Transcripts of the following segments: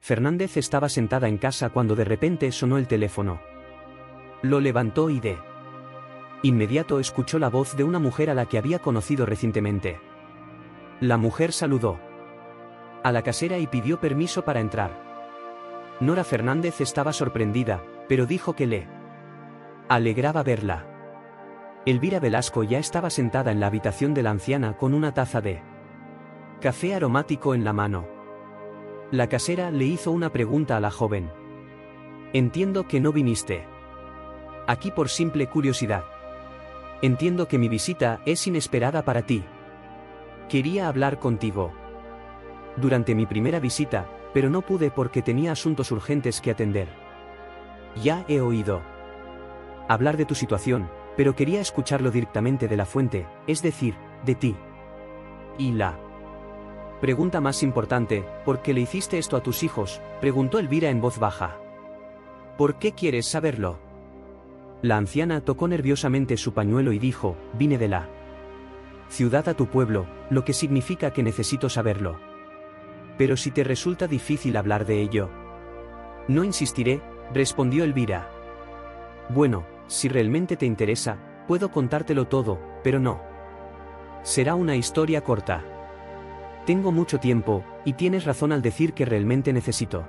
Fernández estaba sentada en casa cuando de repente sonó el teléfono. Lo levantó y de inmediato escuchó la voz de una mujer a la que había conocido recientemente. La mujer saludó a la casera y pidió permiso para entrar. Nora Fernández estaba sorprendida, pero dijo que le alegraba verla. Elvira Velasco ya estaba sentada en la habitación de la anciana con una taza de café aromático en la mano. La casera le hizo una pregunta a la joven. Entiendo que no viniste aquí por simple curiosidad. Entiendo que mi visita es inesperada para ti. Quería hablar contigo durante mi primera visita, pero no pude porque tenía asuntos urgentes que atender. Ya he oído hablar de tu situación, pero quería escucharlo directamente de la fuente, es decir, de ti. Y la pregunta más importante, ¿por qué le hiciste esto a tus hijos?, preguntó Elvira en voz baja. ¿Por qué quieres saberlo? La anciana tocó nerviosamente su pañuelo y dijo, vine de la ciudad a tu pueblo, lo que significa que necesito saberlo. Pero si te resulta difícil hablar de ello. No insistiré, respondió Elvira. Bueno, si realmente te interesa, puedo contártelo todo, pero no. Será una historia corta. Tengo mucho tiempo, y tienes razón al decir que realmente necesito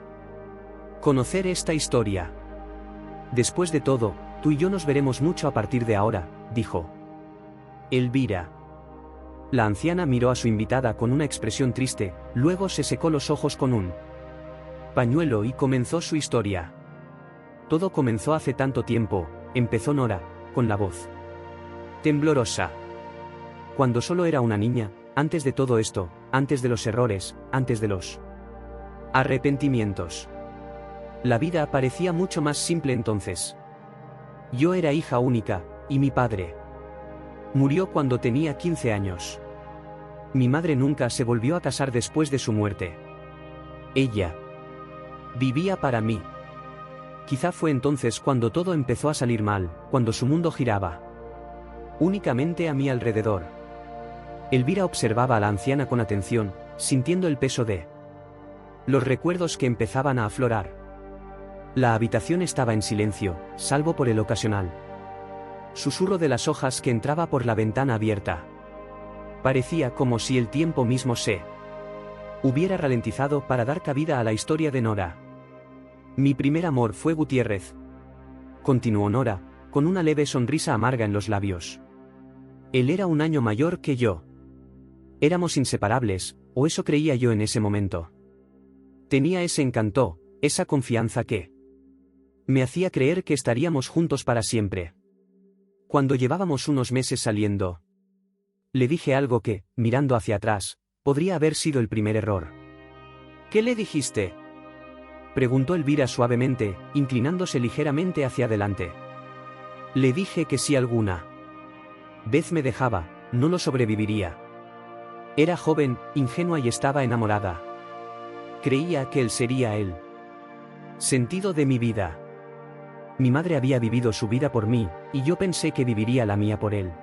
conocer esta historia. Después de todo, tú y yo nos veremos mucho a partir de ahora, dijo Elvira. La anciana miró a su invitada con una expresión triste, luego se secó los ojos con un pañuelo y comenzó su historia. Todo comenzó hace tanto tiempo, empezó Nora, con la voz temblorosa. Cuando solo era una niña, antes de todo esto, antes de los errores, antes de los arrepentimientos. La vida parecía mucho más simple entonces. Yo era hija única, y mi padre murió cuando tenía 15 años. Mi madre nunca se volvió a casar después de su muerte. Ella vivía para mí. Quizá fue entonces cuando todo empezó a salir mal, cuando su mundo giraba únicamente a mi alrededor. Elvira observaba a la anciana con atención, sintiendo el peso de los recuerdos que empezaban a aflorar. La habitación estaba en silencio, salvo por el ocasional susurro de las hojas que entraba por la ventana abierta. Parecía como si el tiempo mismo se hubiera ralentizado para dar cabida a la historia de Nora. Mi primer amor fue Gutiérrez, continuó Nora, con una leve sonrisa amarga en los labios. Él era un año mayor que yo. Éramos inseparables, o eso creía yo en ese momento. Tenía ese encanto, esa confianza que me hacía creer que estaríamos juntos para siempre. Cuando llevábamos unos meses saliendo, le dije algo que, mirando hacia atrás, podría haber sido el primer error. ¿Qué le dijiste?, preguntó Elvira suavemente, inclinándose ligeramente hacia adelante. Le dije que si alguna vez me dejaba, no lo sobreviviría. Era joven, ingenua y estaba enamorada. Creía que él sería el sentido de mi vida. Mi madre había vivido su vida por mí, y yo pensé que viviría la mía por él.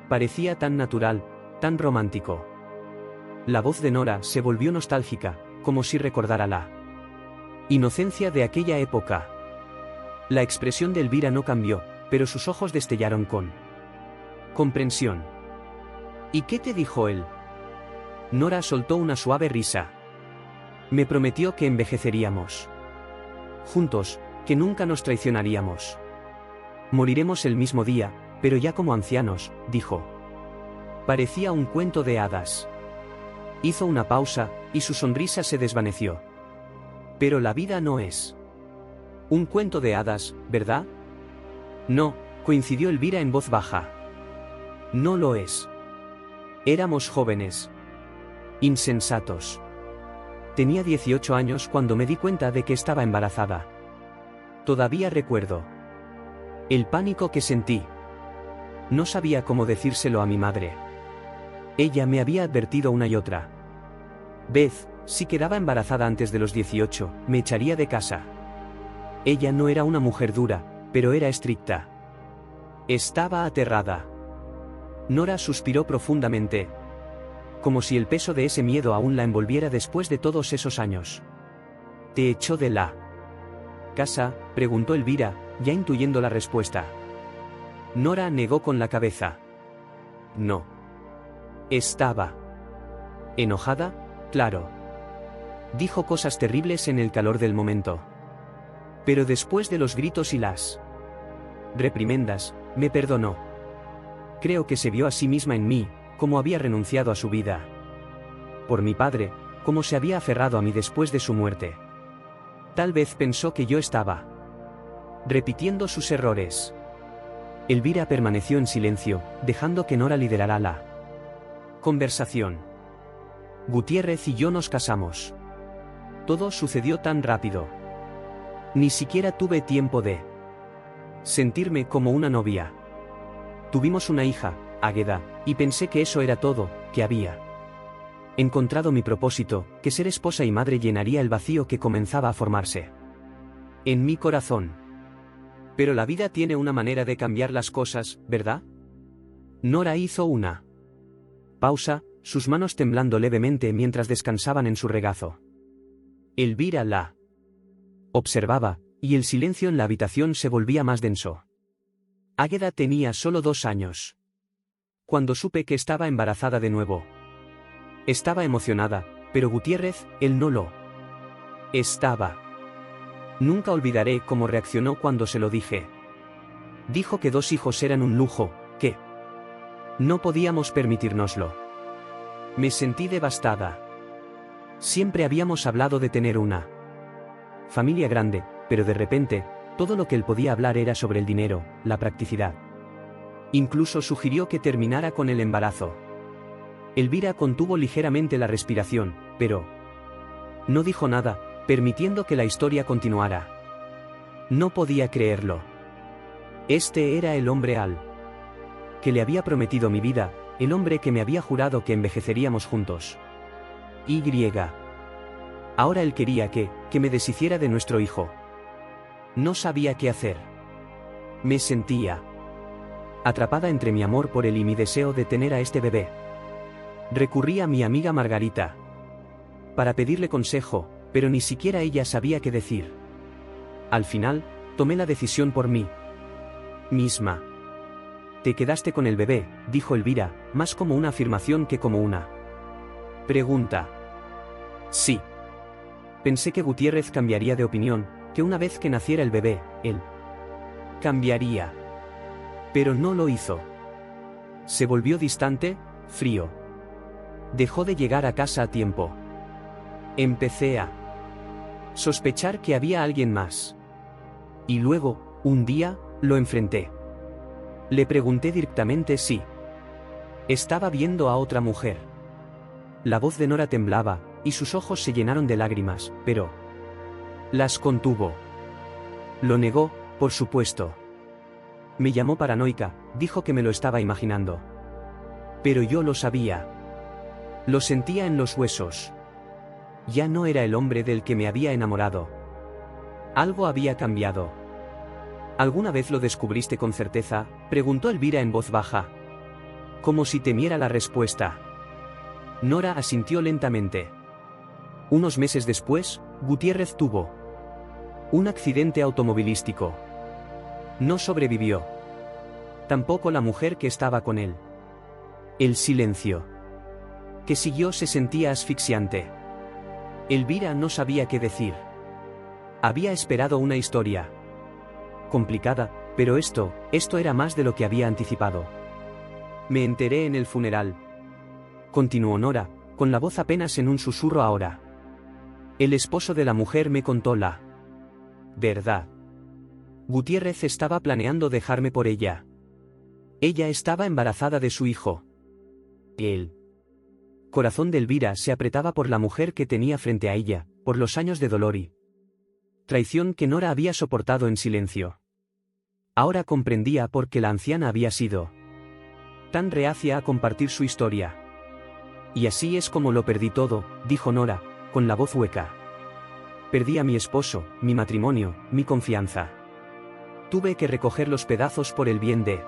Parecía tan natural, tan romántico. La voz de Nora se volvió nostálgica, como si recordara la inocencia de aquella época. La expresión de Elvira no cambió, pero sus ojos destellaron con comprensión. ¿Y qué te dijo él? Nora soltó una suave risa. Me prometió que envejeceríamos juntos, que nunca nos traicionaríamos. Moriremos el mismo día, pero ya como ancianos, dijo. Parecía un cuento de hadas. Hizo una pausa, y su sonrisa se desvaneció. Pero la vida no es un cuento de hadas, ¿verdad? No, coincidió Elvira en voz baja. No lo es. Éramos jóvenes. Insensatos. Tenía 18 años cuando me di cuenta de que estaba embarazada. Todavía recuerdo el pánico que sentí. No sabía cómo decírselo a mi madre. Ella me había advertido una y otra vez, si quedaba embarazada antes de los 18, me echaría de casa. Ella no era una mujer dura, pero era estricta. Estaba aterrada. Nora suspiró profundamente, como si el peso de ese miedo aún la envolviera después de todos esos años. ¿Te echó de la casa?, preguntó Elvira, ya intuyendo la respuesta. Nora negó con la cabeza. No. Estaba enojada, claro. Dijo cosas terribles en el calor del momento. Pero después de los gritos y las reprimendas, me perdonó. Creo que se vio a sí misma en mí, como había renunciado a su vida. Por mi padre, como se había aferrado a mí después de su muerte. Tal vez pensó que yo estaba repitiendo sus errores. Elvira permaneció en silencio, dejando que Nora liderara la conversación. Gutiérrez y yo nos casamos. Todo sucedió tan rápido. Ni siquiera tuve tiempo de sentirme como una novia. Tuvimos una hija, Águeda, y pensé que eso era todo, que había encontrado mi propósito, que ser esposa y madre llenaría el vacío que comenzaba a formarse en mi corazón. Pero la vida tiene una manera de cambiar las cosas, ¿verdad? Nora hizo una pausa, sus manos temblando levemente mientras descansaban en su regazo. Elvira la observaba, y el silencio en la habitación se volvía más denso. Águeda tenía solo 2 años. Cuando supe que estaba embarazada de nuevo. Estaba emocionada, pero Gutiérrez, él no lo estaba. Nunca olvidaré cómo reaccionó cuando se lo dije. Dijo que 2 hijos eran un lujo, que no podíamos permitírnoslo. Me sentí devastada. Siempre habíamos hablado de tener una familia grande, pero de repente, todo lo que él podía hablar era sobre el dinero, la practicidad. Incluso sugirió que terminara con el embarazo. Elvira contuvo ligeramente la respiración, pero no dijo nada, permitiendo que la historia continuara. No podía creerlo. Este era el hombre al que le había prometido mi vida, el hombre que me había jurado que envejeceríamos juntos. Ahora él quería que me deshiciera de nuestro hijo. No sabía qué hacer. Me sentía atrapada entre mi amor por él y mi deseo de tener a este bebé. Recurrí a mi amiga Margarita para pedirle consejo, pero ni siquiera ella sabía qué decir. Al final, tomé la decisión por mí misma. Te quedaste con el bebé, dijo Elvira, más como una afirmación que como una pregunta. Sí. Pensé que Gutiérrez cambiaría de opinión, que una vez que naciera el bebé, él cambiaría. Pero no lo hizo. Se volvió distante, frío. Dejó de llegar a casa a tiempo. Empecé a sospechar que había alguien más. Y luego, un día, lo enfrenté. Le pregunté directamente si estaba viendo a otra mujer. La voz de Nora temblaba, y sus ojos se llenaron de lágrimas, pero las contuvo. Lo negó, por supuesto. Me llamó paranoica, dijo que me lo estaba imaginando. Pero yo lo sabía. Lo sentía en los huesos. Ya no era el hombre del que me había enamorado. Algo había cambiado. ¿Alguna vez lo descubriste con certeza?, preguntó Elvira en voz baja. Como si temiera la respuesta. Nora asintió lentamente. Unos meses después, Gutiérrez tuvo un accidente automovilístico. No sobrevivió. Tampoco la mujer que estaba con él. El silencio que siguió se sentía asfixiante. Elvira no sabía qué decir. Había esperado una historia complicada, pero esto era más de lo que había anticipado. Me enteré en el funeral. Continuó Nora, con la voz apenas en un susurro ahora. El esposo de la mujer me contó la verdad. Gutiérrez estaba planeando dejarme por ella. Ella estaba embarazada de su hijo. El corazón de Elvira se apretaba por la mujer que tenía frente a ella, por los años de dolor y traición que Nora había soportado en silencio. Ahora comprendía por qué la anciana había sido tan reacia a compartir su historia. Y así es como lo perdí todo, dijo Nora, con la voz hueca. Perdí a mi esposo, mi matrimonio, mi confianza. Tuve que recoger los pedazos por el bien de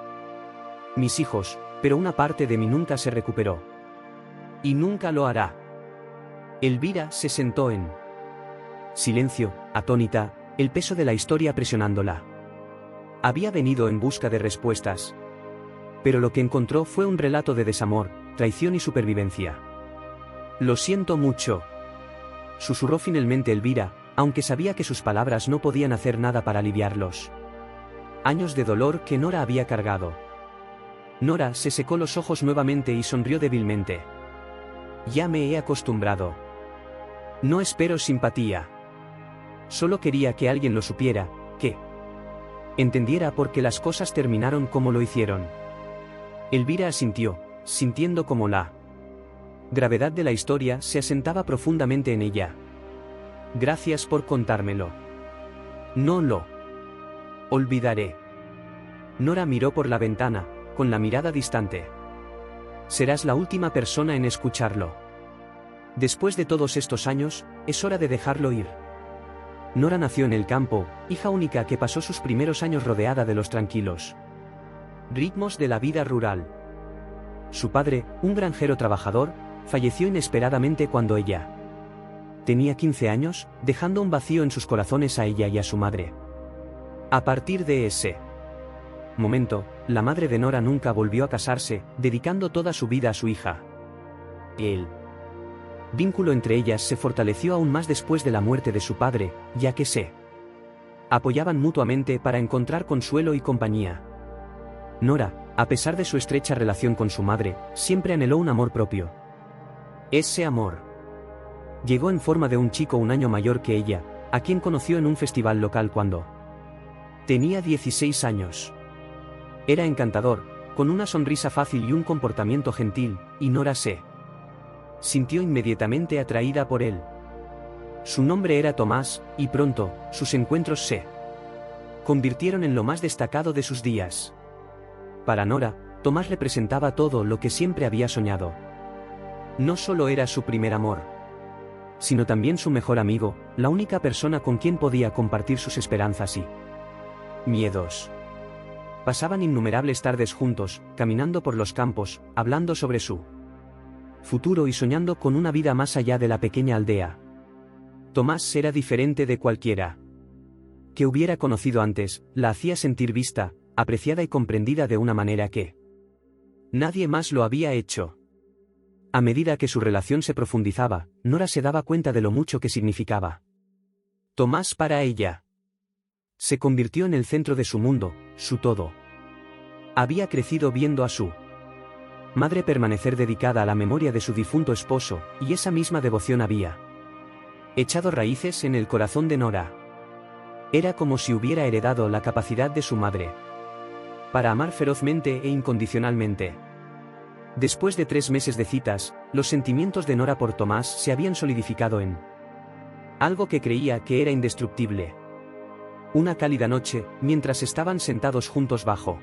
mis hijos, pero una parte de mí nunca se recuperó. Y nunca lo hará. Elvira se sentó en Silencio, atónita, el peso de la historia presionándola. Había venido en busca de respuestas. Pero lo que encontró fue un relato de desamor, traición y supervivencia. «Lo siento mucho», susurró finalmente Elvira, aunque sabía que sus palabras no podían hacer nada para aliviarlos. Años de dolor que Nora había cargado. Nora se secó los ojos nuevamente y sonrió débilmente. «Ya me he acostumbrado. No espero simpatía. Solo quería que alguien lo supiera, que entendiera por qué las cosas terminaron como lo hicieron». Elvira asintió, sintiendo como la gravedad de la historia se asentaba profundamente en ella. «Gracias por contármelo. No lo olvidaré». Nora miró por la ventana, con la mirada distante. «Serás la última persona en escucharlo. Después de todos estos años, es hora de dejarlo ir». Nora nació en el campo, hija única que pasó sus primeros años rodeada de los tranquilos ritmos de la vida rural. Su padre, un granjero trabajador, falleció inesperadamente cuando ella tenía 15 años, dejando un vacío en sus corazones a ella y a su madre. A partir de ese momento, la madre de Nora nunca volvió a casarse, dedicando toda su vida a su hija. El vínculo entre ellas se fortaleció aún más después de la muerte de su padre, ya que se apoyaban mutuamente para encontrar consuelo y compañía. Nora, a pesar de su estrecha relación con su madre, siempre anheló un amor propio. Ese amor llegó en forma de un chico un año mayor que ella, a quien conoció en un festival local cuando tenía 16 años. Era encantador, con una sonrisa fácil y un comportamiento gentil, y Nora se sintió inmediatamente atraída por él. Su nombre era Tomás, y pronto, sus encuentros se convirtieron en lo más destacado de sus días. Para Nora, Tomás representaba todo lo que siempre había soñado. No solo era su primer amor, sino también su mejor amigo, la única persona con quien podía compartir sus esperanzas y miedos. Pasaban innumerables tardes juntos, caminando por los campos, hablando sobre su futuro y soñando con una vida más allá de la pequeña aldea. Tomás era diferente de cualquiera que hubiera conocido antes, la hacía sentir vista, apreciada y comprendida de una manera que nadie más lo había hecho. A medida que su relación se profundizaba, Nora se daba cuenta de lo mucho que significaba Tomás para ella. Se convirtió en el centro de su mundo, su todo. Había crecido viendo a su madre permanecer dedicada a la memoria de su difunto esposo, y esa misma devoción había echado raíces en el corazón de Nora. Era como si hubiera heredado la capacidad de su madre para amar ferozmente e incondicionalmente. Después de 3 meses de citas, los sentimientos de Nora por Tomás se habían solidificado en algo que creía que era indestructible. Una cálida noche, mientras estaban sentados juntos bajo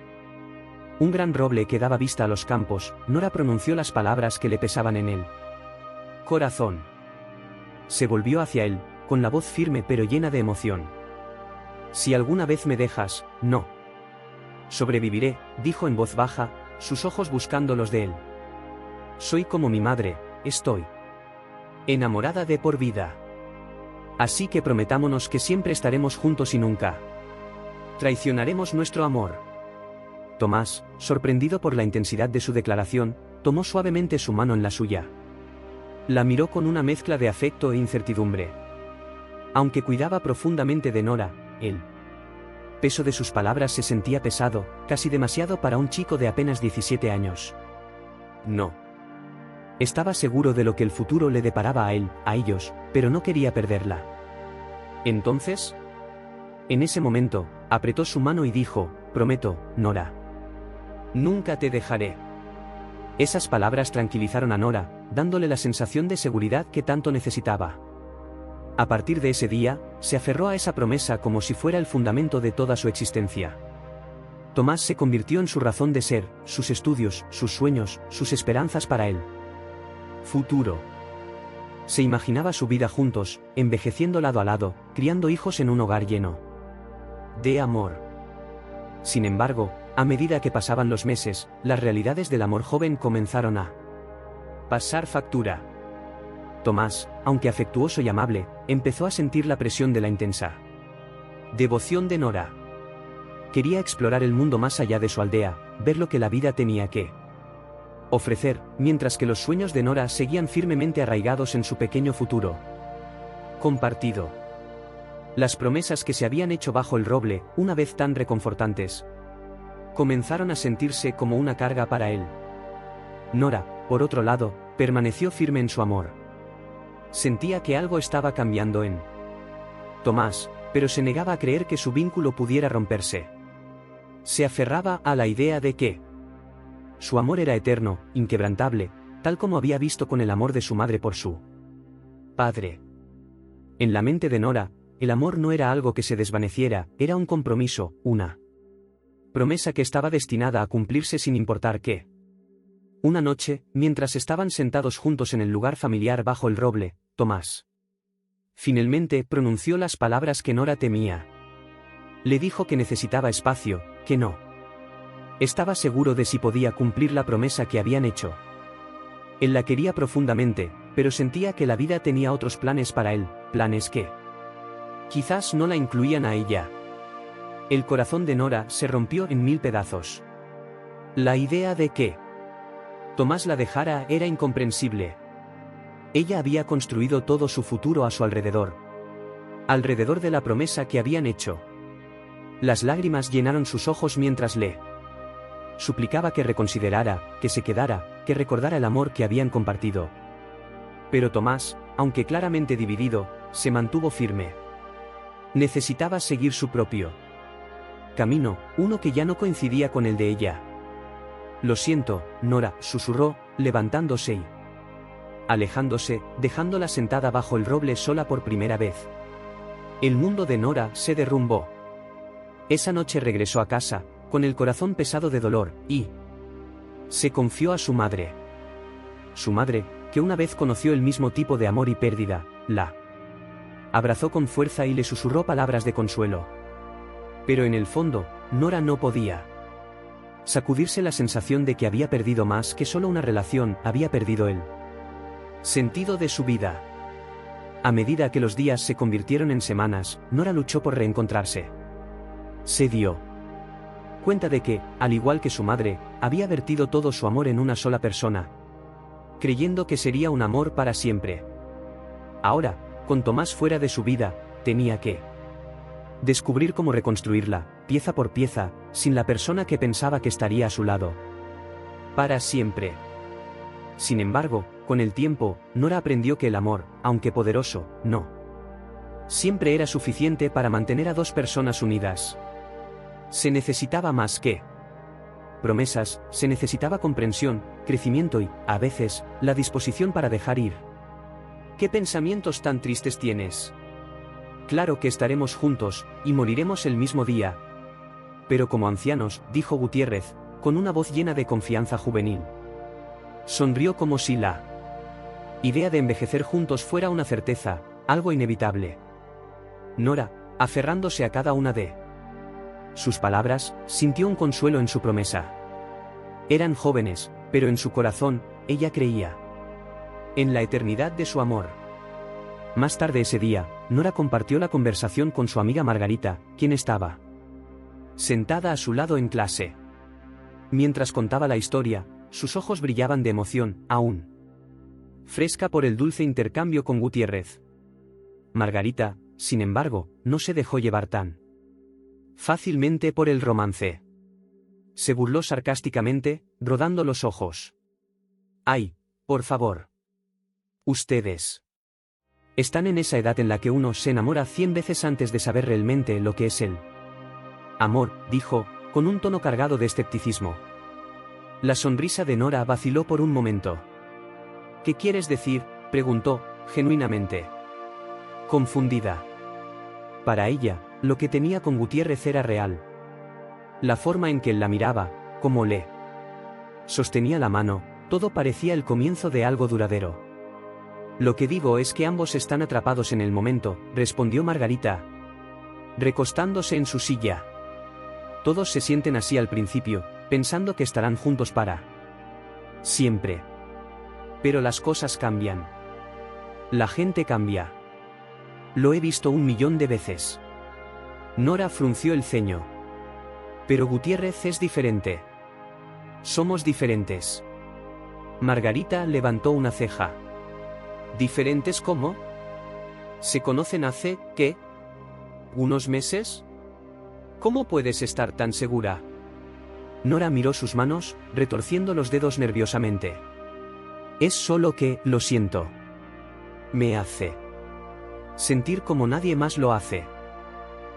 un gran roble que daba vista a los campos, Nora pronunció las palabras que le pesaban en el corazón. Se volvió hacia él, con la voz firme pero llena de emoción. «Si alguna vez me dejas, no sobreviviré», dijo en voz baja, sus ojos buscando los de él. «Soy como mi madre, estoy enamorada de por vida. Así que prometámonos que siempre estaremos juntos y nunca traicionaremos nuestro amor». Tomás, sorprendido por la intensidad de su declaración, tomó suavemente su mano en la suya. La miró con una mezcla de afecto e incertidumbre. Aunque cuidaba profundamente de Nora, el peso de sus palabras se sentía pesado, casi demasiado para un chico de apenas 17 años. No. Estaba seguro de lo que el futuro le deparaba a él, a ellos, pero no quería perderla. Entonces, en ese momento, apretó su mano y dijo: «Prometo, Nora. Nunca te dejaré». Esas palabras tranquilizaron a Nora, dándole la sensación de seguridad que tanto necesitaba. A partir de ese día, se aferró a esa promesa como si fuera el fundamento de toda su existencia. Tomás se convirtió en su razón de ser, sus estudios, sus sueños, sus esperanzas para él futuro. Se imaginaba su vida juntos, envejeciendo lado a lado, criando hijos en un hogar lleno de amor. Sin embargo, a medida que pasaban los meses, las realidades del amor joven comenzaron a pasar factura. Tomás, aunque afectuoso y amable, empezó a sentir la presión de la intensa devoción de Nora. Quería explorar el mundo más allá de su aldea, ver lo que la vida tenía que ofrecer, mientras que los sueños de Nora seguían firmemente arraigados en su pequeño futuro compartido. Las promesas que se habían hecho bajo el roble, una vez tan reconfortantes, comenzaron a sentirse como una carga para él. Nora, por otro lado, permaneció firme en su amor. Sentía que algo estaba cambiando en Tomás, pero se negaba a creer que su vínculo pudiera romperse. Se aferraba a la idea de que su amor era eterno, inquebrantable, tal como había visto con el amor de su madre por su padre. En la mente de Nora, el amor no era algo que se desvaneciera, era un compromiso, una promesa que estaba destinada a cumplirse sin importar qué. Una noche, mientras estaban sentados juntos en el lugar familiar bajo el roble, Tomás finalmente pronunció las palabras que Nora temía. Le dijo que necesitaba espacio, que no estaba seguro de si podía cumplir la promesa que habían hecho. Él la quería profundamente, pero sentía que la vida tenía otros planes para él, planes que quizás no la incluían a ella. El corazón de Nora se rompió en 1000 pedazos. La idea de que Tomás la dejara era incomprensible. Ella había construido todo su futuro a su alrededor de la promesa que habían hecho. Las lágrimas llenaron sus ojos mientras le suplicaba que reconsiderara, que se quedara, que recordara el amor que habían compartido. Pero Tomás, aunque claramente dividido, se mantuvo firme. Necesitaba seguir su propio camino, uno que ya no coincidía con el de ella. Lo siento, Nora, susurró, levantándose y alejándose, dejándola sentada bajo el roble sola por primera vez. El mundo de Nora se derrumbó. Esa noche regresó a casa, con el corazón pesado de dolor, y se confió a su madre. Su madre, que una vez conoció el mismo tipo de amor y pérdida, la abrazó con fuerza y le susurró palabras de consuelo. Pero en el fondo, Nora no podía sacudirse la sensación de que había perdido más que solo una relación, había perdido el sentido de su vida. A medida que los días se convirtieron en semanas, Nora luchó por reencontrarse. Se dio cuenta de que, al igual que su madre, había vertido todo su amor en una sola persona, creyendo que sería un amor para siempre. Ahora, con Tomás fuera de su vida, tenía que descubrir cómo reconstruirla, pieza por pieza, sin la persona que pensaba que estaría a su lado para siempre. Sin embargo, con el tiempo, Nora aprendió que el amor, aunque poderoso, no siempre era suficiente para mantener a dos personas unidas. Se necesitaba más que promesas, se necesitaba comprensión, crecimiento y, a veces, la disposición para dejar ir. ¿Qué pensamientos tan tristes tienes? Claro que estaremos juntos, y moriremos el mismo día. Pero como ancianos, dijo Gutiérrez, con una voz llena de confianza juvenil. Sonrió como si la idea de envejecer juntos fuera una certeza, algo inevitable. Nora, aferrándose a cada una de sus palabras, sintió un consuelo en su promesa. Eran jóvenes, pero en su corazón, ella creía en la eternidad de su amor. Más tarde ese día, Nora compartió la conversación con su amiga Margarita, quien estaba sentada a su lado en clase. Mientras contaba la historia, sus ojos brillaban de emoción, aún fresca por el dulce intercambio con Gutiérrez. Margarita, sin embargo, no se dejó llevar tan fácilmente por el romance. Se burló sarcásticamente, rodando los ojos. ¡Ay, por favor! Ustedes están en esa edad en la que uno se enamora 100 veces antes de saber realmente lo que es el amor, dijo, con un tono cargado de escepticismo. La sonrisa de Nora vaciló por un momento. ¿Qué quieres decir?, preguntó, genuinamente confundida. Para ella, lo que tenía con Gutiérrez era real. La forma en que él la miraba, como le sostenía la mano, todo parecía el comienzo de algo duradero. Lo que digo es que ambos están atrapados en el momento, respondió Margarita, recostándose en su silla. Todos se sienten así al principio, pensando que estarán juntos para siempre. Pero las cosas cambian. La gente cambia. Lo he visto 1.000.000 de veces. Nora frunció el ceño. Pero Gutiérrez es diferente. Somos diferentes. Margarita levantó una ceja. ¿Diferentes cómo? ¿Se conocen hace, qué? ¿Unos meses? ¿Cómo puedes estar tan segura? Nora miró sus manos, retorciendo los dedos nerviosamente. Es solo que, lo siento. Me hace sentir como nadie más lo hace.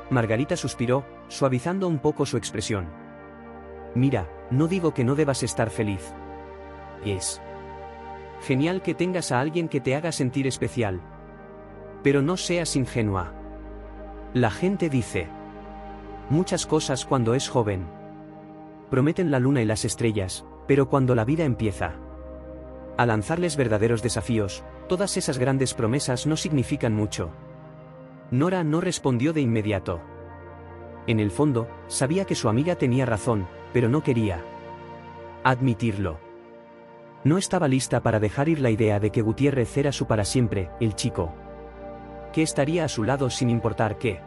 Margarita suspiró, suavizando un poco su expresión. Mira, no digo que no debas estar feliz. Es genial que tengas a alguien que te haga sentir especial. Pero no seas ingenua. La gente dice muchas cosas cuando es joven. Prometen la luna y las estrellas, pero cuando la vida empieza a lanzarles verdaderos desafíos, todas esas grandes promesas no significan mucho. Nora no respondió de inmediato. En el fondo, sabía que su amiga tenía razón, pero no quería admitirlo. No estaba lista para dejar ir la idea de que Gutiérrez era su para siempre, el chico que estaría a su lado sin importar qué.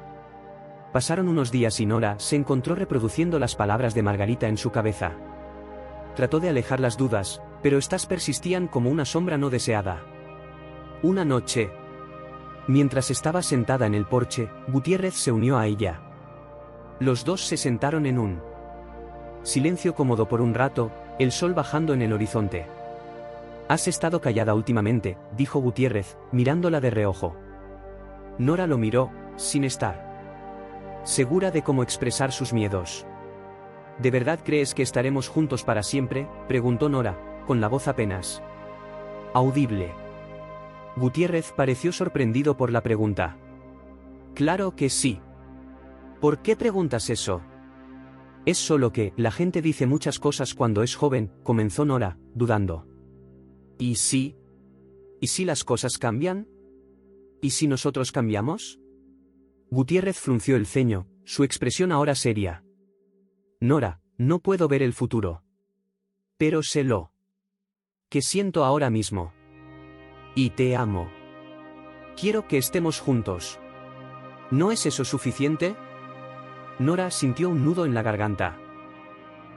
Pasaron unos días y Nora se encontró reproduciendo las palabras de Margarita en su cabeza. Trató de alejar las dudas, pero estas persistían como una sombra no deseada. Una noche, mientras estaba sentada en el porche, Gutiérrez se unió a ella. Los dos se sentaron en un silencio cómodo por un rato, el sol bajando en el horizonte. Has estado callada últimamente, dijo Gutiérrez, mirándola de reojo. Nora lo miró, sin estar segura de cómo expresar sus miedos. ¿De verdad crees que estaremos juntos para siempre?, preguntó Nora, con la voz apenas audible. Gutiérrez pareció sorprendido por la pregunta. Claro que sí. ¿Por qué preguntas eso? Es solo que, la gente dice muchas cosas cuando es joven, comenzó Nora, dudando. ¿Y si? ¿Y si las cosas cambian? ¿Y si nosotros cambiamos? Gutiérrez frunció el ceño, su expresión ahora seria. Nora, no puedo ver el futuro. Pero sé lo que siento ahora mismo. Y te amo. Quiero que estemos juntos. ¿No es eso suficiente? Nora sintió un nudo en la garganta.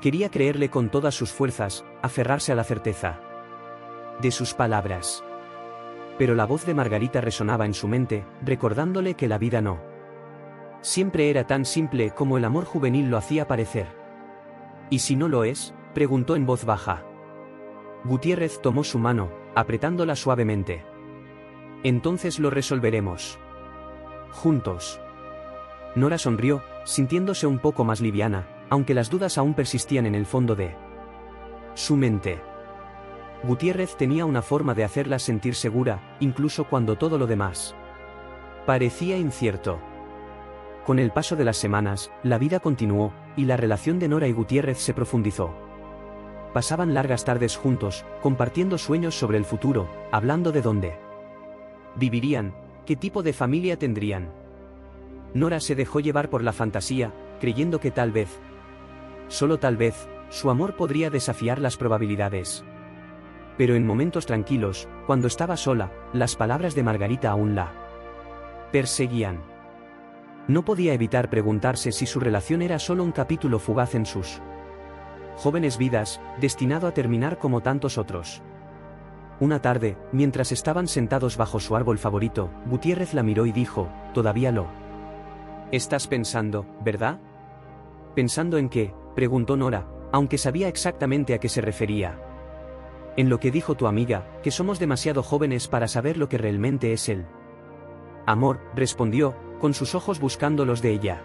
Quería creerle con todas sus fuerzas, aferrarse a la certeza de sus palabras. Pero la voz de Margarita resonaba en su mente, recordándole que la vida no siempre era tan simple como el amor juvenil lo hacía parecer. ¿Y si no lo es?, preguntó en voz baja. Gutiérrez tomó su mano, apretándola suavemente. Entonces lo resolveremos juntos. Nora sonrió, sintiéndose un poco más liviana, aunque las dudas aún persistían en el fondo de su mente. Gutiérrez tenía una forma de hacerla sentir segura, incluso cuando todo lo demás parecía incierto. Con el paso de las semanas, la vida continuó, y la relación de Nora y Gutiérrez se profundizó. Pasaban largas tardes juntos, compartiendo sueños sobre el futuro, hablando de dónde vivirían, qué tipo de familia tendrían. Nora se dejó llevar por la fantasía, creyendo que tal vez, solo tal vez, su amor podría desafiar las probabilidades. Pero en momentos tranquilos, cuando estaba sola, las palabras de Margarita aún la perseguían. No podía evitar preguntarse si su relación era solo un capítulo fugaz en sus jóvenes vidas, destinado a terminar como tantos otros. Una tarde, mientras estaban sentados bajo su árbol favorito, Gutiérrez la miró y dijo, «¿Todavía lo estás pensando, verdad?» «¿Pensando en qué?», preguntó Nora, aunque sabía exactamente a qué se refería. «En lo que dijo tu amiga, que somos demasiado jóvenes para saber lo que realmente es el amor», respondió, con sus ojos buscando los de ella.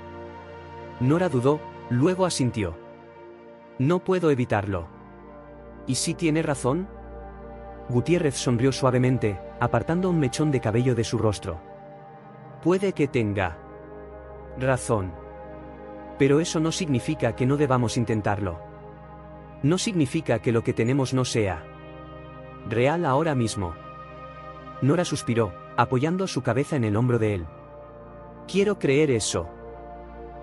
Nora dudó, luego asintió. «No puedo evitarlo». «¿Y si tiene razón?» Gutiérrez sonrió suavemente, apartando un mechón de cabello de su rostro. «Puede que tenga razón. Pero eso no significa que no debamos intentarlo. No significa que lo que tenemos no sea real ahora mismo». Nora suspiró, apoyando su cabeza en el hombro de él. «Quiero creer eso».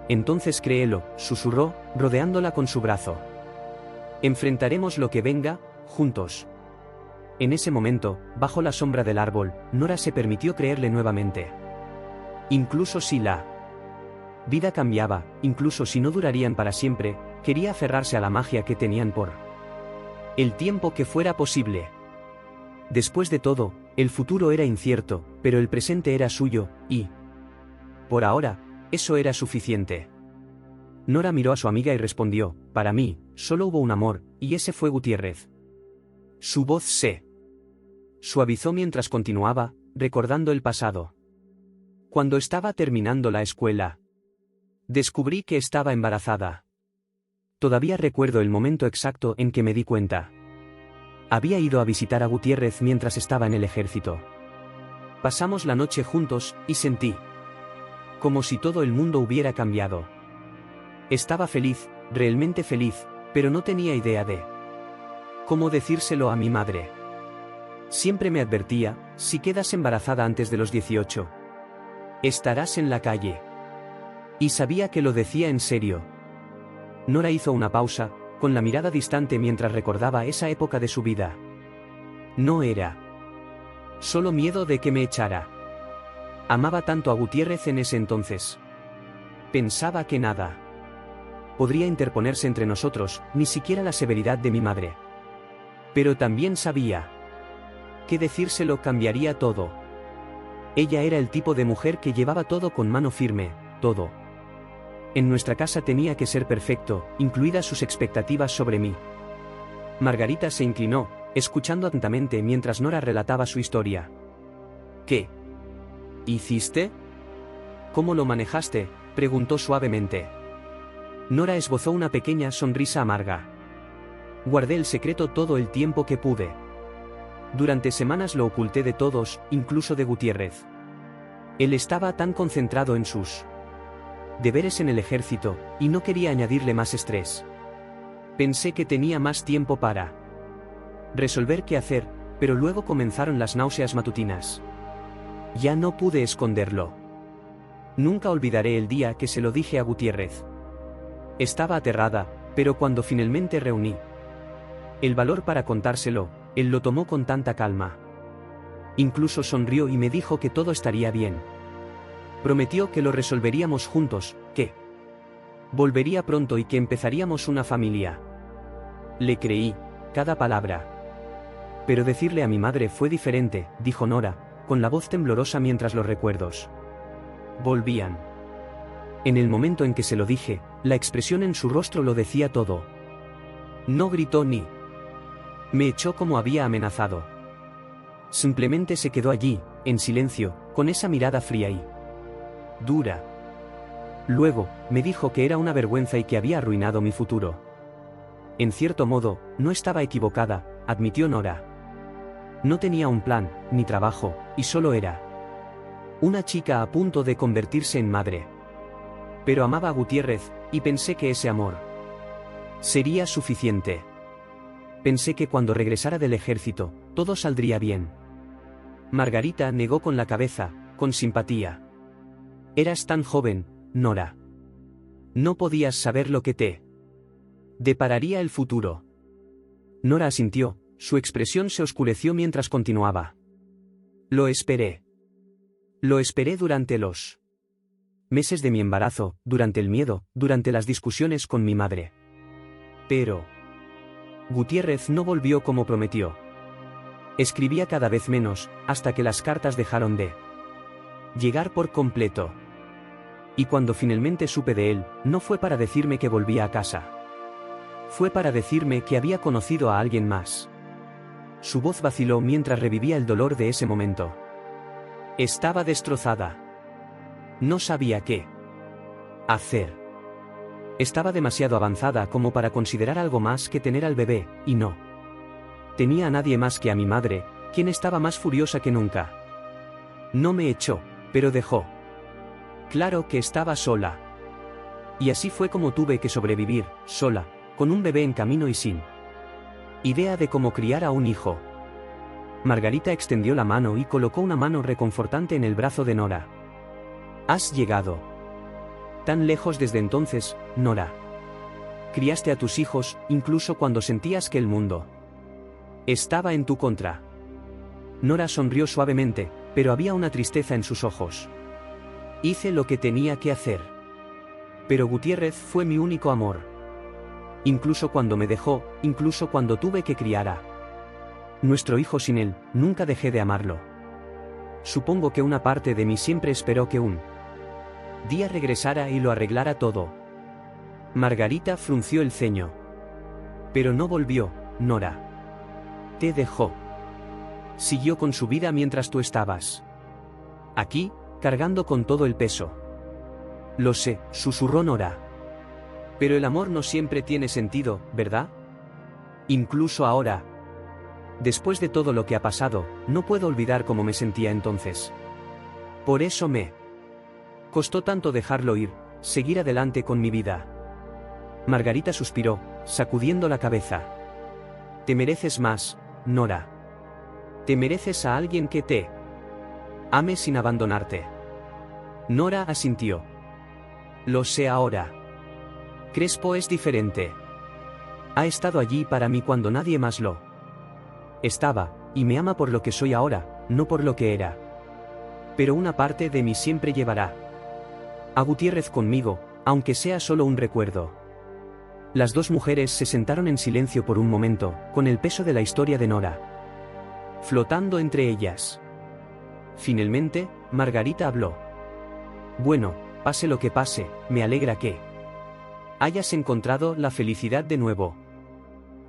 «Entonces créelo», susurró, rodeándola con su brazo. «Enfrentaremos lo que venga, juntos. En ese momento, bajo la sombra del árbol, Nora se permitió creerle nuevamente. Incluso si la vida cambiaba, incluso si no durarían para siempre, quería aferrarse a la magia que tenían por el tiempo que fuera posible. Después de todo, el futuro era incierto, pero el presente era suyo, y por ahora, eso era suficiente. Nora miró a su amiga y respondió: para mí, solo hubo un amor, y ese fue Gutiérrez. Su voz se suavizó mientras continuaba, recordando el pasado. Cuando estaba terminando la escuela, descubrí que estaba embarazada. Todavía recuerdo el momento exacto en que me di cuenta. Había ido a visitar a Gutiérrez mientras estaba en el ejército. Pasamos la noche juntos, y sentí como si todo el mundo hubiera cambiado. Estaba feliz, realmente feliz, pero no tenía idea de cómo decírselo a mi madre. Siempre me advertía: si quedas embarazada antes de los 18, estarás en la calle. Y sabía que lo decía en serio. Nora hizo una pausa, con la mirada distante mientras recordaba esa época de su vida. No era solo miedo de que me echara. Amaba tanto a Gutiérrez en ese entonces. Pensaba que nada podría interponerse entre nosotros, ni siquiera la severidad de mi madre. Pero también sabía que decírselo cambiaría todo. Ella era el tipo de mujer que llevaba todo con mano firme, todo. En nuestra casa tenía que ser perfecto, incluidas sus expectativas sobre mí. Margarita se inclinó, escuchando atentamente mientras Nora relataba su historia. ¿Qué hiciste? ¿Cómo lo manejaste?, preguntó suavemente. Nora esbozó una pequeña sonrisa amarga. Guardé el secreto todo el tiempo que pude. Durante semanas lo oculté de todos, incluso de Gutiérrez. Él estaba tan concentrado en sus deberes en el ejército, y no quería añadirle más estrés. Pensé que tenía más tiempo para resolver qué hacer, pero luego comenzaron las náuseas matutinas. Ya no pude esconderlo. Nunca olvidaré el día que se lo dije a Gutiérrez. Estaba aterrada, pero cuando finalmente reuní el valor para contárselo, él lo tomó con tanta calma. Incluso sonrió y me dijo que todo estaría bien. Prometió que lo resolveríamos juntos, que volvería pronto y que empezaríamos una familia. Le creí, cada palabra. Pero decirle a mi madre fue diferente, dijo Nora, con la voz temblorosa mientras los recuerdos volvían. En el momento en que se lo dije, la expresión en su rostro lo decía todo. No gritó ni me echó como había amenazado. Simplemente se quedó allí, en silencio, con esa mirada fría y dura. Luego, me dijo que era una vergüenza y que había arruinado mi futuro. En cierto modo, no estaba equivocada, admitió Nora. No tenía un plan, ni trabajo, y solo era una chica a punto de convertirse en madre. Pero amaba a Gutiérrez, y pensé que ese amor sería suficiente. Pensé que cuando regresara del ejército, todo saldría bien. Margarita negó con la cabeza, con simpatía. Eras tan joven, Nora. No podías saber lo que te depararía el futuro. Nora asintió, su expresión se oscureció mientras continuaba. Lo esperé. Lo esperé durante los meses de mi embarazo, durante el miedo, durante las discusiones con mi madre. Pero Gutiérrez no volvió como prometió. Escribía cada vez menos, hasta que las cartas dejaron de llegar por completo. Y cuando finalmente supe de él, no fue para decirme que volvía a casa. Fue para decirme que había conocido a alguien más. Su voz vaciló mientras revivía el dolor de ese momento. Estaba destrozada. No sabía qué hacer. Estaba demasiado avanzada como para considerar algo más que tener al bebé, y no tenía a nadie más que a mi madre, quien estaba más furiosa que nunca. No me echó, pero dejó claro que estaba sola. Y así fue como tuve que sobrevivir, sola, con un bebé en camino y sin idea de cómo criar a un hijo. Margarita extendió la mano y colocó una mano reconfortante en el brazo de Nora. Has llegado tan lejos desde entonces, Nora. Criaste a tus hijos, incluso cuando sentías que el mundo estaba en tu contra. Nora sonrió suavemente, pero había una tristeza en sus ojos. Hice lo que tenía que hacer. Pero Gutiérrez fue mi único amor. Incluso cuando me dejó, incluso cuando tuve que criar a nuestro hijo sin él, nunca dejé de amarlo. Supongo que una parte de mí siempre esperó que un día regresara y lo arreglara todo. Margarita frunció el ceño. Pero no volvió, Nora. Te dejó. Siguió con su vida mientras tú estabas aquí, cargando con todo el peso. Lo sé, susurró Nora. Pero el amor no siempre tiene sentido, ¿verdad? Incluso ahora. Después de todo lo que ha pasado, no puedo olvidar cómo me sentía entonces. Por eso me costó tanto dejarlo ir, seguir adelante con mi vida. Margarita suspiró, sacudiendo la cabeza. Te mereces más, Nora. Te mereces a alguien que te ame sin abandonarte. Nora asintió. Lo sé ahora. Crespo es diferente. Ha estado allí para mí cuando nadie más lo estaba, y me ama por lo que soy ahora, no por lo que era. Pero una parte de mí siempre llevará a Gutiérrez conmigo, aunque sea solo un recuerdo. Las dos mujeres se sentaron en silencio por un momento, con el peso de la historia de Nora flotando entre ellas. Finalmente, Margarita habló. Bueno, pase lo que pase, me alegra que hayas encontrado la felicidad de nuevo.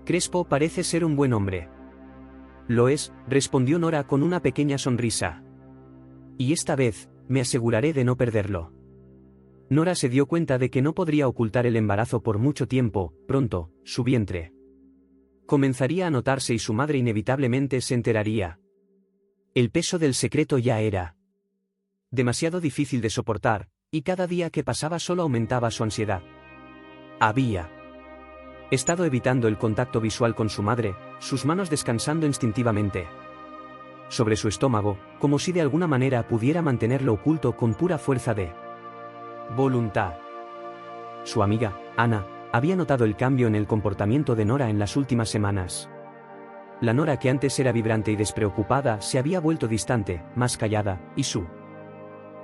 Crespo parece ser un buen hombre. Lo es, respondió Nora con una pequeña sonrisa. Y esta vez, me aseguraré de no perderlo. Nora se dio cuenta de que no podría ocultar el embarazo por mucho tiempo, pronto, su vientre comenzaría a notarse y su madre inevitablemente se enteraría. El peso del secreto ya era demasiado difícil de soportar, y cada día que pasaba solo aumentaba su ansiedad. Había estado evitando el contacto visual con su madre, sus manos descansando instintivamente sobre su estómago, como si de alguna manera pudiera mantenerlo oculto con pura fuerza de voluntad. Su amiga, Ana, había notado el cambio en el comportamiento de Nora en las últimas semanas. La Nora que antes era vibrante y despreocupada se había vuelto distante, más callada, y su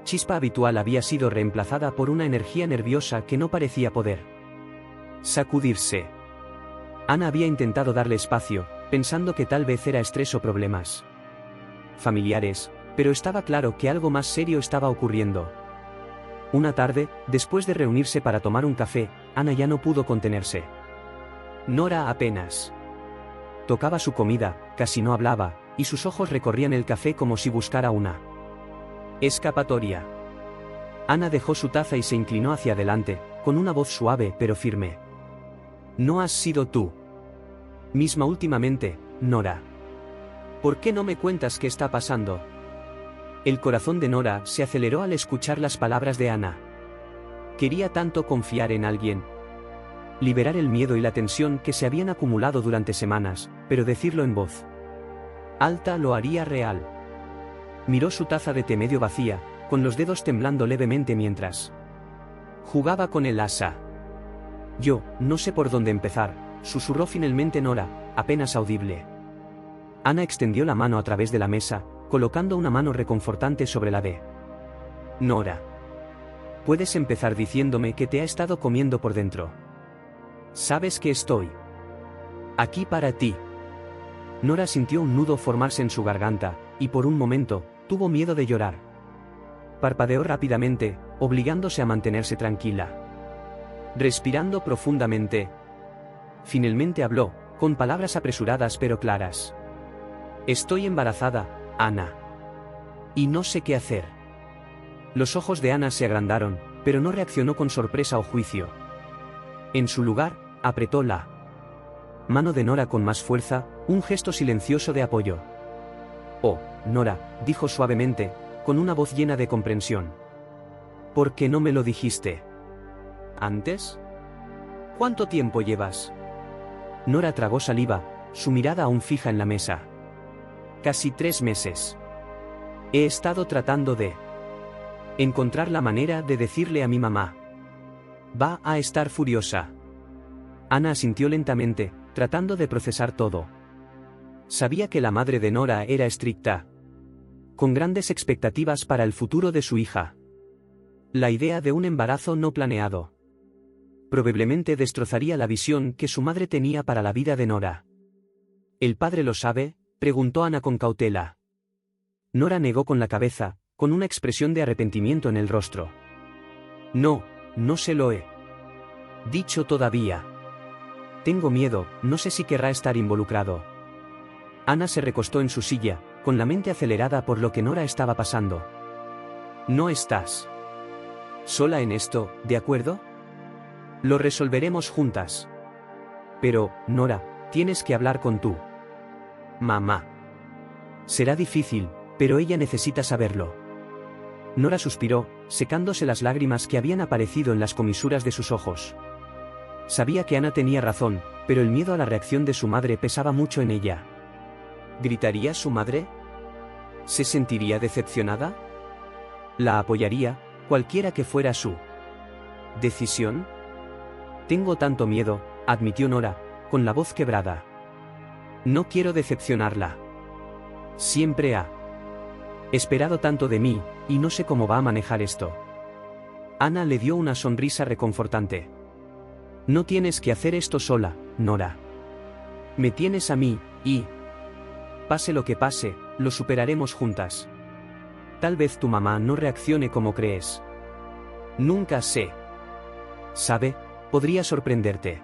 chispa habitual había sido reemplazada por una energía nerviosa que no parecía poder sacudirse. Ana había intentado darle espacio, pensando que tal vez era estrés o problemas familiares, pero estaba claro que algo más serio estaba ocurriendo. Una tarde, después de reunirse para tomar un café, Ana ya no pudo contenerse. Nora apenas tocaba su comida, casi no hablaba, y sus ojos recorrían el café como si buscara una escapatoria. Ana dejó su taza y se inclinó hacia adelante, con una voz suave pero firme. No has sido tú misma últimamente, Nora. ¿Por qué no me cuentas qué está pasando? El corazón de Nora se aceleró al escuchar las palabras de Ana. Quería tanto confiar en alguien, liberar el miedo y la tensión que se habían acumulado durante semanas, pero decirlo en voz alta lo haría real. Miró su taza de té medio vacía, con los dedos temblando levemente mientras jugaba con el asa. Yo, no sé por dónde empezar, susurró finalmente Nora, apenas audible. Ana extendió la mano a través de la mesa, colocando una mano reconfortante sobre la de Nora. Puedes empezar diciéndome que te ha estado comiendo por dentro. Sabes que estoy aquí para ti. Nora sintió un nudo formarse en su garganta, y por un momento, tuvo miedo de llorar. Parpadeó rápidamente, obligándose a mantenerse tranquila. Respirando profundamente. Finalmente habló, con palabras apresuradas pero claras. Estoy embarazada, Ana. Y no sé qué hacer. Los ojos de Ana se agrandaron, pero no reaccionó con sorpresa o juicio. En su lugar, apretó la mano de Nora con más fuerza, un gesto silencioso de apoyo. Oh, Nora, dijo suavemente, con una voz llena de comprensión. ¿Por qué no me lo dijiste antes? ¿Cuánto tiempo llevas? Nora tragó saliva, su mirada aún fija en la mesa. Casi 3 meses. He estado tratando de encontrar la manera de decirle a mi mamá. Va a estar furiosa. Ana asintió lentamente, tratando de procesar todo. Sabía que la madre de Nora era estricta, con grandes expectativas para el futuro de su hija. La idea de un embarazo no planeado probablemente destrozaría la visión que su madre tenía para la vida de Nora. ¿El padre lo sabe?, preguntó Ana con cautela. Nora negó con la cabeza, con una expresión de arrepentimiento en el rostro. No, no se lo he dicho todavía. Tengo miedo, no sé si querrá estar involucrado. Ana se recostó en su silla, con la mente acelerada por lo que Nora estaba pasando. No estás sola en esto, ¿de acuerdo? Lo resolveremos juntas. Pero, Nora, tienes que hablar con tu mamá. Será difícil, pero ella necesita saberlo. Nora suspiró, secándose las lágrimas que habían aparecido en las comisuras de sus ojos. Sabía que Ana tenía razón, pero el miedo a la reacción de su madre pesaba mucho en ella. ¿Gritaría su madre? ¿Se sentiría decepcionada? ¿La apoyaría, cualquiera que fuera su decisión? Tengo tanto miedo, admitió Nora, con la voz quebrada. No quiero decepcionarla. Siempre ha esperado tanto de mí, y no sé cómo va a manejar esto. Ana le dio una sonrisa reconfortante. No tienes que hacer esto sola, Nora. Me tienes a mí, y pase lo que pase, lo superaremos juntas. Tal vez tu mamá no reaccione como crees. Nunca sé. ¿Sabe? Podría sorprenderte.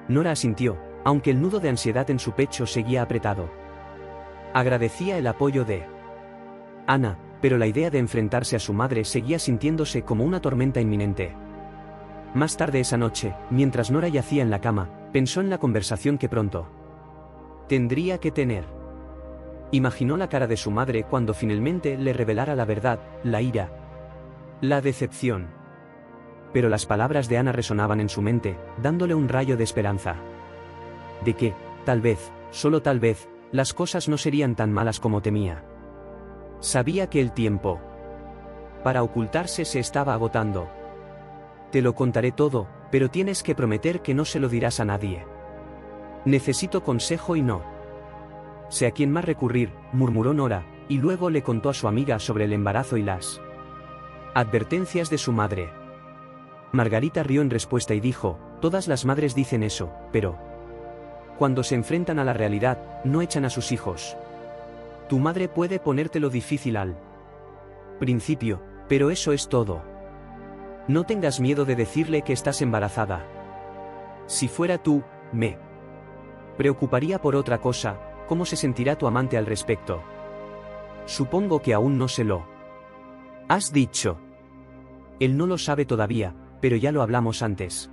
Nora asintió, aunque el nudo de ansiedad en su pecho seguía apretado. Agradecía el apoyo de Ana, pero la idea de enfrentarse a su madre seguía sintiéndose como una tormenta inminente. Más tarde esa noche, mientras Nora yacía en la cama, pensó en la conversación que pronto tendría que tener. Imaginó la cara de su madre cuando finalmente le revelara la verdad, la ira, la decepción. Pero las palabras de Ana resonaban en su mente, dándole un rayo de esperanza. De que, tal vez, solo tal vez, las cosas no serían tan malas como temía. Sabía que el tiempo para ocultarse se estaba agotando. Te lo contaré todo, pero tienes que prometer que no se lo dirás a nadie. Necesito consejo y no sé a quién más recurrir, murmuró Nora, y luego le contó a su amiga sobre el embarazo y las advertencias de su madre. Margarita rió en respuesta y dijo, todas las madres dicen eso, pero cuando se enfrentan a la realidad, no echan a sus hijos. Tu madre puede ponértelo difícil al principio, pero eso es todo. No tengas miedo de decirle que estás embarazada. Si fuera tú, me preocuparía por otra cosa, ¿cómo se sentirá tu amante al respecto? Supongo que aún no se lo has dicho. Él no lo sabe todavía, pero ya lo hablamos antes.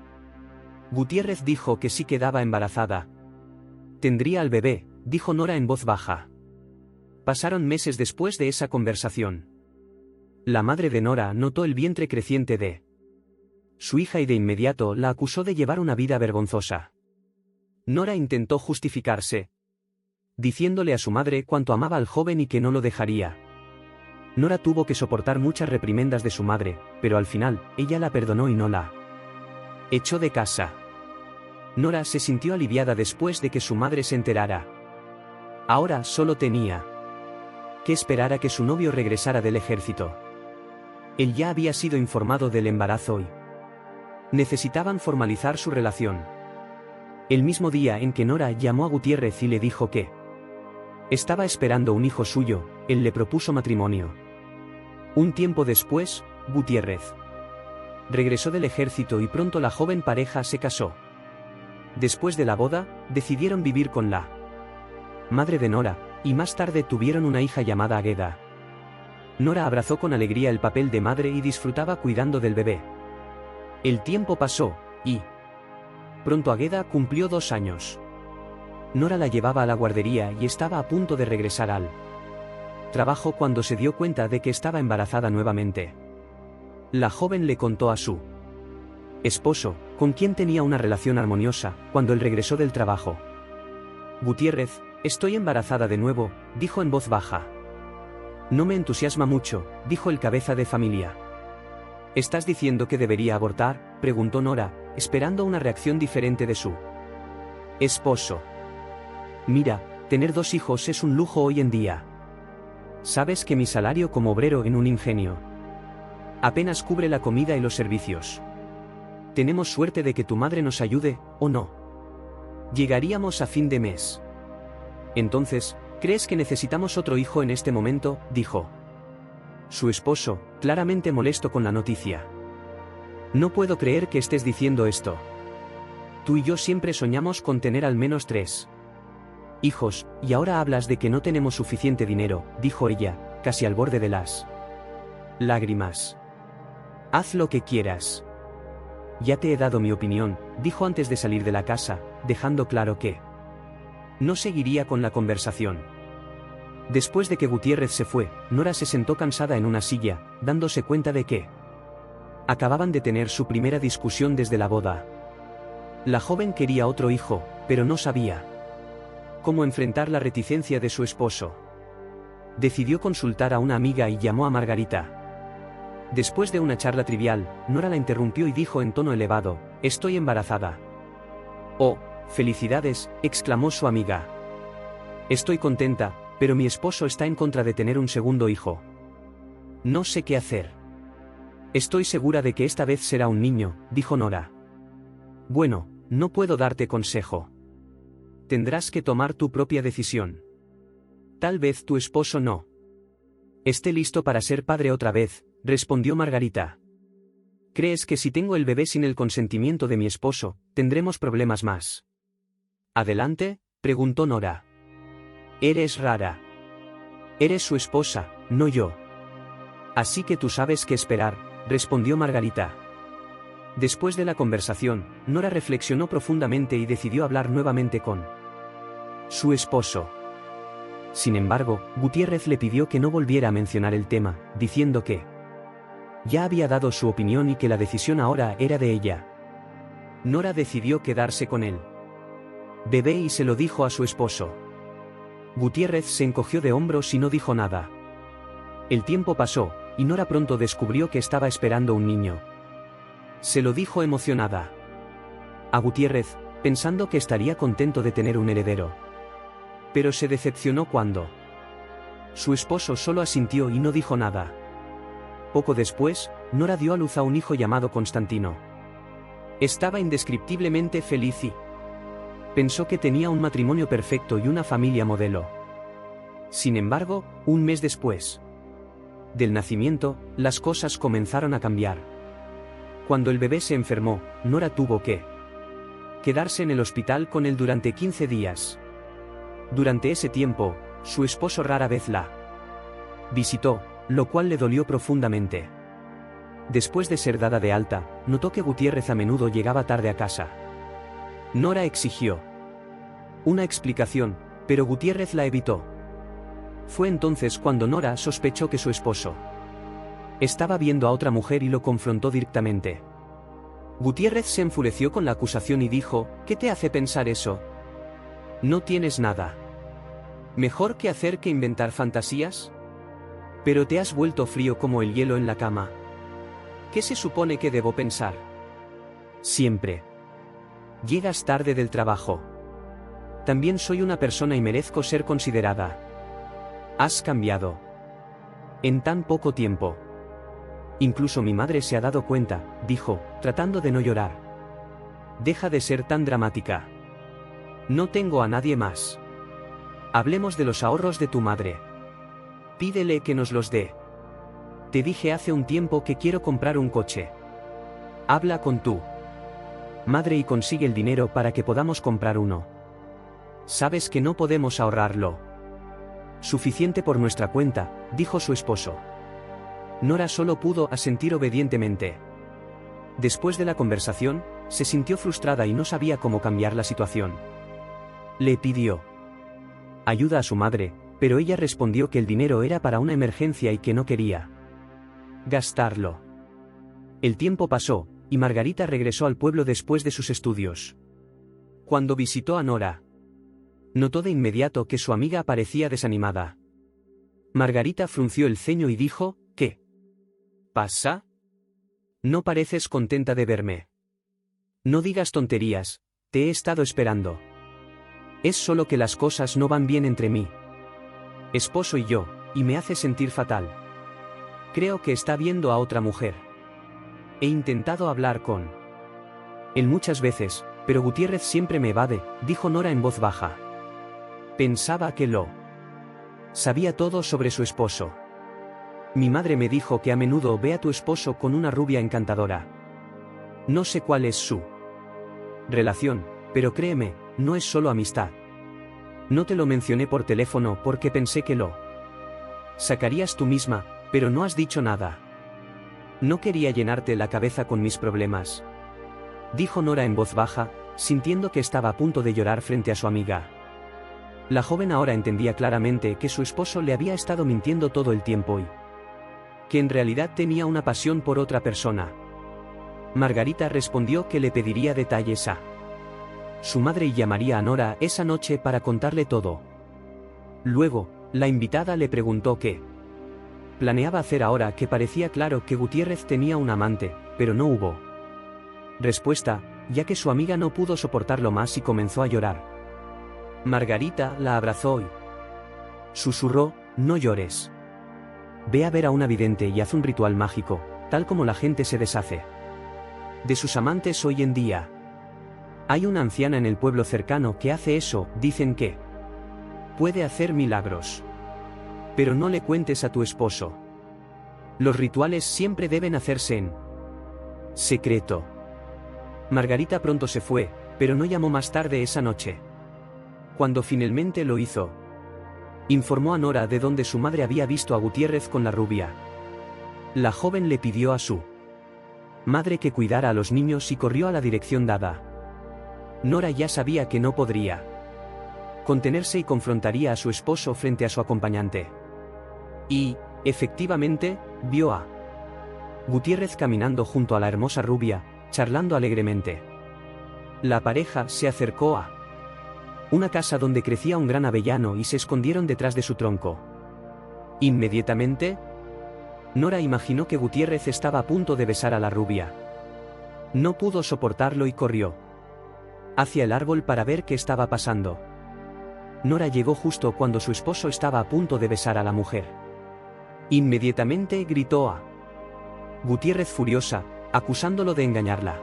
Gutiérrez dijo que sí quedaba embarazada. Tendría al bebé, dijo Nora en voz baja. Pasaron meses después de esa conversación. La madre de Nora notó el vientre creciente de su hija y de inmediato la acusó de llevar una vida vergonzosa. Nora intentó justificarse, diciéndole a su madre cuánto amaba al joven y que no lo dejaría. Nora tuvo que soportar muchas reprimendas de su madre, pero al final, ella la perdonó y no la echó de casa. Nora se sintió aliviada después de que su madre se enterara. Ahora solo tenía que esperar a que su novio regresara del ejército. Él ya había sido informado del embarazo y necesitaban formalizar su relación. El mismo día en que Nora llamó a Gutiérrez y le dijo que estaba esperando un hijo suyo, él le propuso matrimonio. Un tiempo después, Gutiérrez regresó del ejército y pronto la joven pareja se casó. Después de la boda, decidieron vivir con la madre de Nora, y más tarde tuvieron una hija llamada Águeda. Nora abrazó con alegría el papel de madre y disfrutaba cuidando del bebé. El tiempo pasó, y pronto Águeda cumplió 2 años. Nora la llevaba a la guardería y estaba a punto de regresar al trabajo cuando se dio cuenta de que estaba embarazada nuevamente. La joven le contó a su esposo, con quien tenía una relación armoniosa, cuando él regresó del trabajo. Gutiérrez, estoy embarazada de nuevo, dijo en voz baja. No me entusiasma mucho, dijo el cabeza de familia. ¿Estás diciendo que debería abortar?, preguntó Nora, esperando una reacción diferente de su esposo. Mira, Tener 2 hijos es un lujo hoy en día. Sabes que mi salario como obrero en un ingenio apenas cubre la comida y los servicios. Tenemos suerte de que tu madre nos ayude, ¿o no? Llegaríamos a fin de mes. Entonces, ¿crees que necesitamos otro hijo en este momento?, dijo su esposo, claramente molesto con la noticia. No puedo creer que estés diciendo esto. Tú y yo siempre soñamos con tener al menos 3 hijos, y ahora hablas de que no tenemos suficiente dinero, dijo ella, casi al borde de las lágrimas. Haz lo que quieras. Ya te he dado mi opinión, dijo antes de salir de la casa, dejando claro que no seguiría con la conversación. Después de que Gutiérrez se fue, Nora se sentó cansada en una silla, dándose cuenta de que acababan de tener su primera discusión desde la boda. La joven quería otro hijo, pero no sabía cómo enfrentar la reticencia de su esposo. Decidió consultar a una amiga y llamó a Margarita. Después de una charla trivial, Nora la interrumpió y dijo en tono elevado: «Estoy embarazada». «Oh, felicidades», exclamó su amiga. «Estoy contenta, pero mi esposo está en contra de tener un segundo hijo. No sé qué hacer». «Estoy segura de que esta vez será un niño», dijo Nora. «Bueno, no puedo darte consejo. Tendrás que tomar tu propia decisión. Tal vez tu esposo no esté listo para ser padre otra vez», respondió Margarita. «¿Crees que si tengo el bebé sin el consentimiento de mi esposo, tendremos problemas más?» «¿Adelante?», preguntó Nora. «Eres rara. Eres su esposa, no yo. Así que tú sabes qué esperar», respondió Margarita. Después de la conversación, Nora reflexionó profundamente y decidió hablar nuevamente con su esposo. Sin embargo, Gutiérrez le pidió que no volviera a mencionar el tema, diciendo que ya había dado su opinión y que la decisión ahora era de ella. Nora decidió quedarse con el bebé y se lo dijo a su esposo. Gutiérrez se encogió de hombros y no dijo nada. El tiempo pasó, y Nora pronto descubrió que estaba esperando un niño. Se lo dijo emocionada a Gutiérrez, pensando que estaría contento de tener un heredero. Pero se decepcionó cuando su esposo solo asintió y no dijo nada. Poco después, Nora dio a luz a un hijo llamado Constantino. Estaba indescriptiblemente feliz y pensó que tenía un matrimonio perfecto y una familia modelo. Sin embargo, un mes después del nacimiento, las cosas comenzaron a cambiar. Cuando el bebé se enfermó, Nora tuvo que quedarse en el hospital con él durante 15 días. Durante ese tiempo, su esposo rara vez la visitó, lo cual le dolió profundamente. Después de ser dada de alta, notó que Gutiérrez a menudo llegaba tarde a casa. Nora exigió una explicación, pero Gutiérrez la evitó. Fue entonces cuando Nora sospechó que su esposo estaba viendo a otra mujer y lo confrontó directamente. Gutiérrez se enfureció con la acusación y dijo: «¿Qué te hace pensar eso? No tienes nada mejor que hacer que inventar fantasías. Pero te has vuelto frío como el hielo en la cama. ¿Qué se supone que debo pensar? Siempre llegas tarde del trabajo. También soy una persona y merezco ser considerada. Has cambiado en tan poco tiempo. Incluso mi madre se ha dado cuenta», dijo, tratando de no llorar. «Deja de ser tan dramática. No tengo a nadie más. Hablemos de los ahorros de tu madre. Pídele que nos los dé. Te dije hace un tiempo que quiero comprar un coche. Habla con tu madre y consigue el dinero para que podamos comprar uno. Sabes que no podemos ahorrarlo suficiente por nuestra cuenta», dijo su esposo. Nora solo pudo asentir obedientemente. Después de la conversación, se sintió frustrada y no sabía cómo cambiar la situación. Le pidió ayuda a su madre, pero ella respondió que el dinero era para una emergencia y que no quería gastarlo. El tiempo pasó, y Margarita regresó al pueblo después de sus estudios. Cuando visitó a Nora, notó de inmediato que su amiga parecía desanimada. Margarita frunció el ceño y dijo: «¿Qué pasa? No pareces contenta de verme». «No digas tonterías, te he estado esperando». Es solo que las cosas no van bien entre mí esposo y yo, y me hace sentir fatal. Creo que está viendo a otra mujer. He intentado hablar con él muchas veces, pero Gutiérrez siempre me evade, dijo Nora en voz baja. Pensaba que lo sabía todo sobre su esposo. Mi madre me dijo que a menudo ve a tu esposo con una rubia encantadora. No sé cuál es su relación, pero créeme, no es solo amistad. No te lo mencioné por teléfono porque pensé que lo sacarías tú misma, pero no has dicho nada. No quería llenarte la cabeza con mis problemas, dijo Nora en voz baja, sintiendo que estaba a punto de llorar frente a su amiga. La joven ahora entendía claramente que su esposo le había estado mintiendo todo el tiempo y que en realidad tenía una pasión por otra persona. Margarita respondió que le pediría detalles a su madre y llamaría a Nora esa noche para contarle todo. Luego, la invitada le preguntó qué planeaba hacer ahora que parecía claro que Gutiérrez tenía un amante, pero no hubo respuesta, ya que su amiga no pudo soportarlo más y comenzó a llorar. Margarita la abrazó y susurró, no llores. Ve a ver a una vidente y haz un ritual mágico, tal como la gente se deshace de sus amantes hoy en día. Hay una anciana en el pueblo cercano que hace eso, dicen que puede hacer milagros. Pero no le cuentes a tu esposo. Los rituales siempre deben hacerse en secreto. Margarita pronto se fue, pero no llamó más tarde esa noche. Cuando finalmente lo hizo, informó a Nora de dónde su madre había visto a Gutiérrez con la rubia. La joven le pidió a su madre que cuidara a los niños y corrió a la dirección dada. Nora ya sabía que no podría contenerse y confrontaría a su esposo frente a su acompañante. Y, efectivamente, vio a Gutiérrez caminando junto a la hermosa rubia, charlando alegremente. La pareja se acercó a una casa donde crecía un gran avellano y se escondieron detrás de su tronco. Inmediatamente, Nora imaginó que Gutiérrez estaba a punto de besar a la rubia. No pudo soportarlo y corrió hacia el árbol para ver qué estaba pasando. Nora llegó justo cuando su esposo estaba a punto de besar a la mujer. Inmediatamente gritó a Gutiérrez furiosa, acusándolo de engañarla.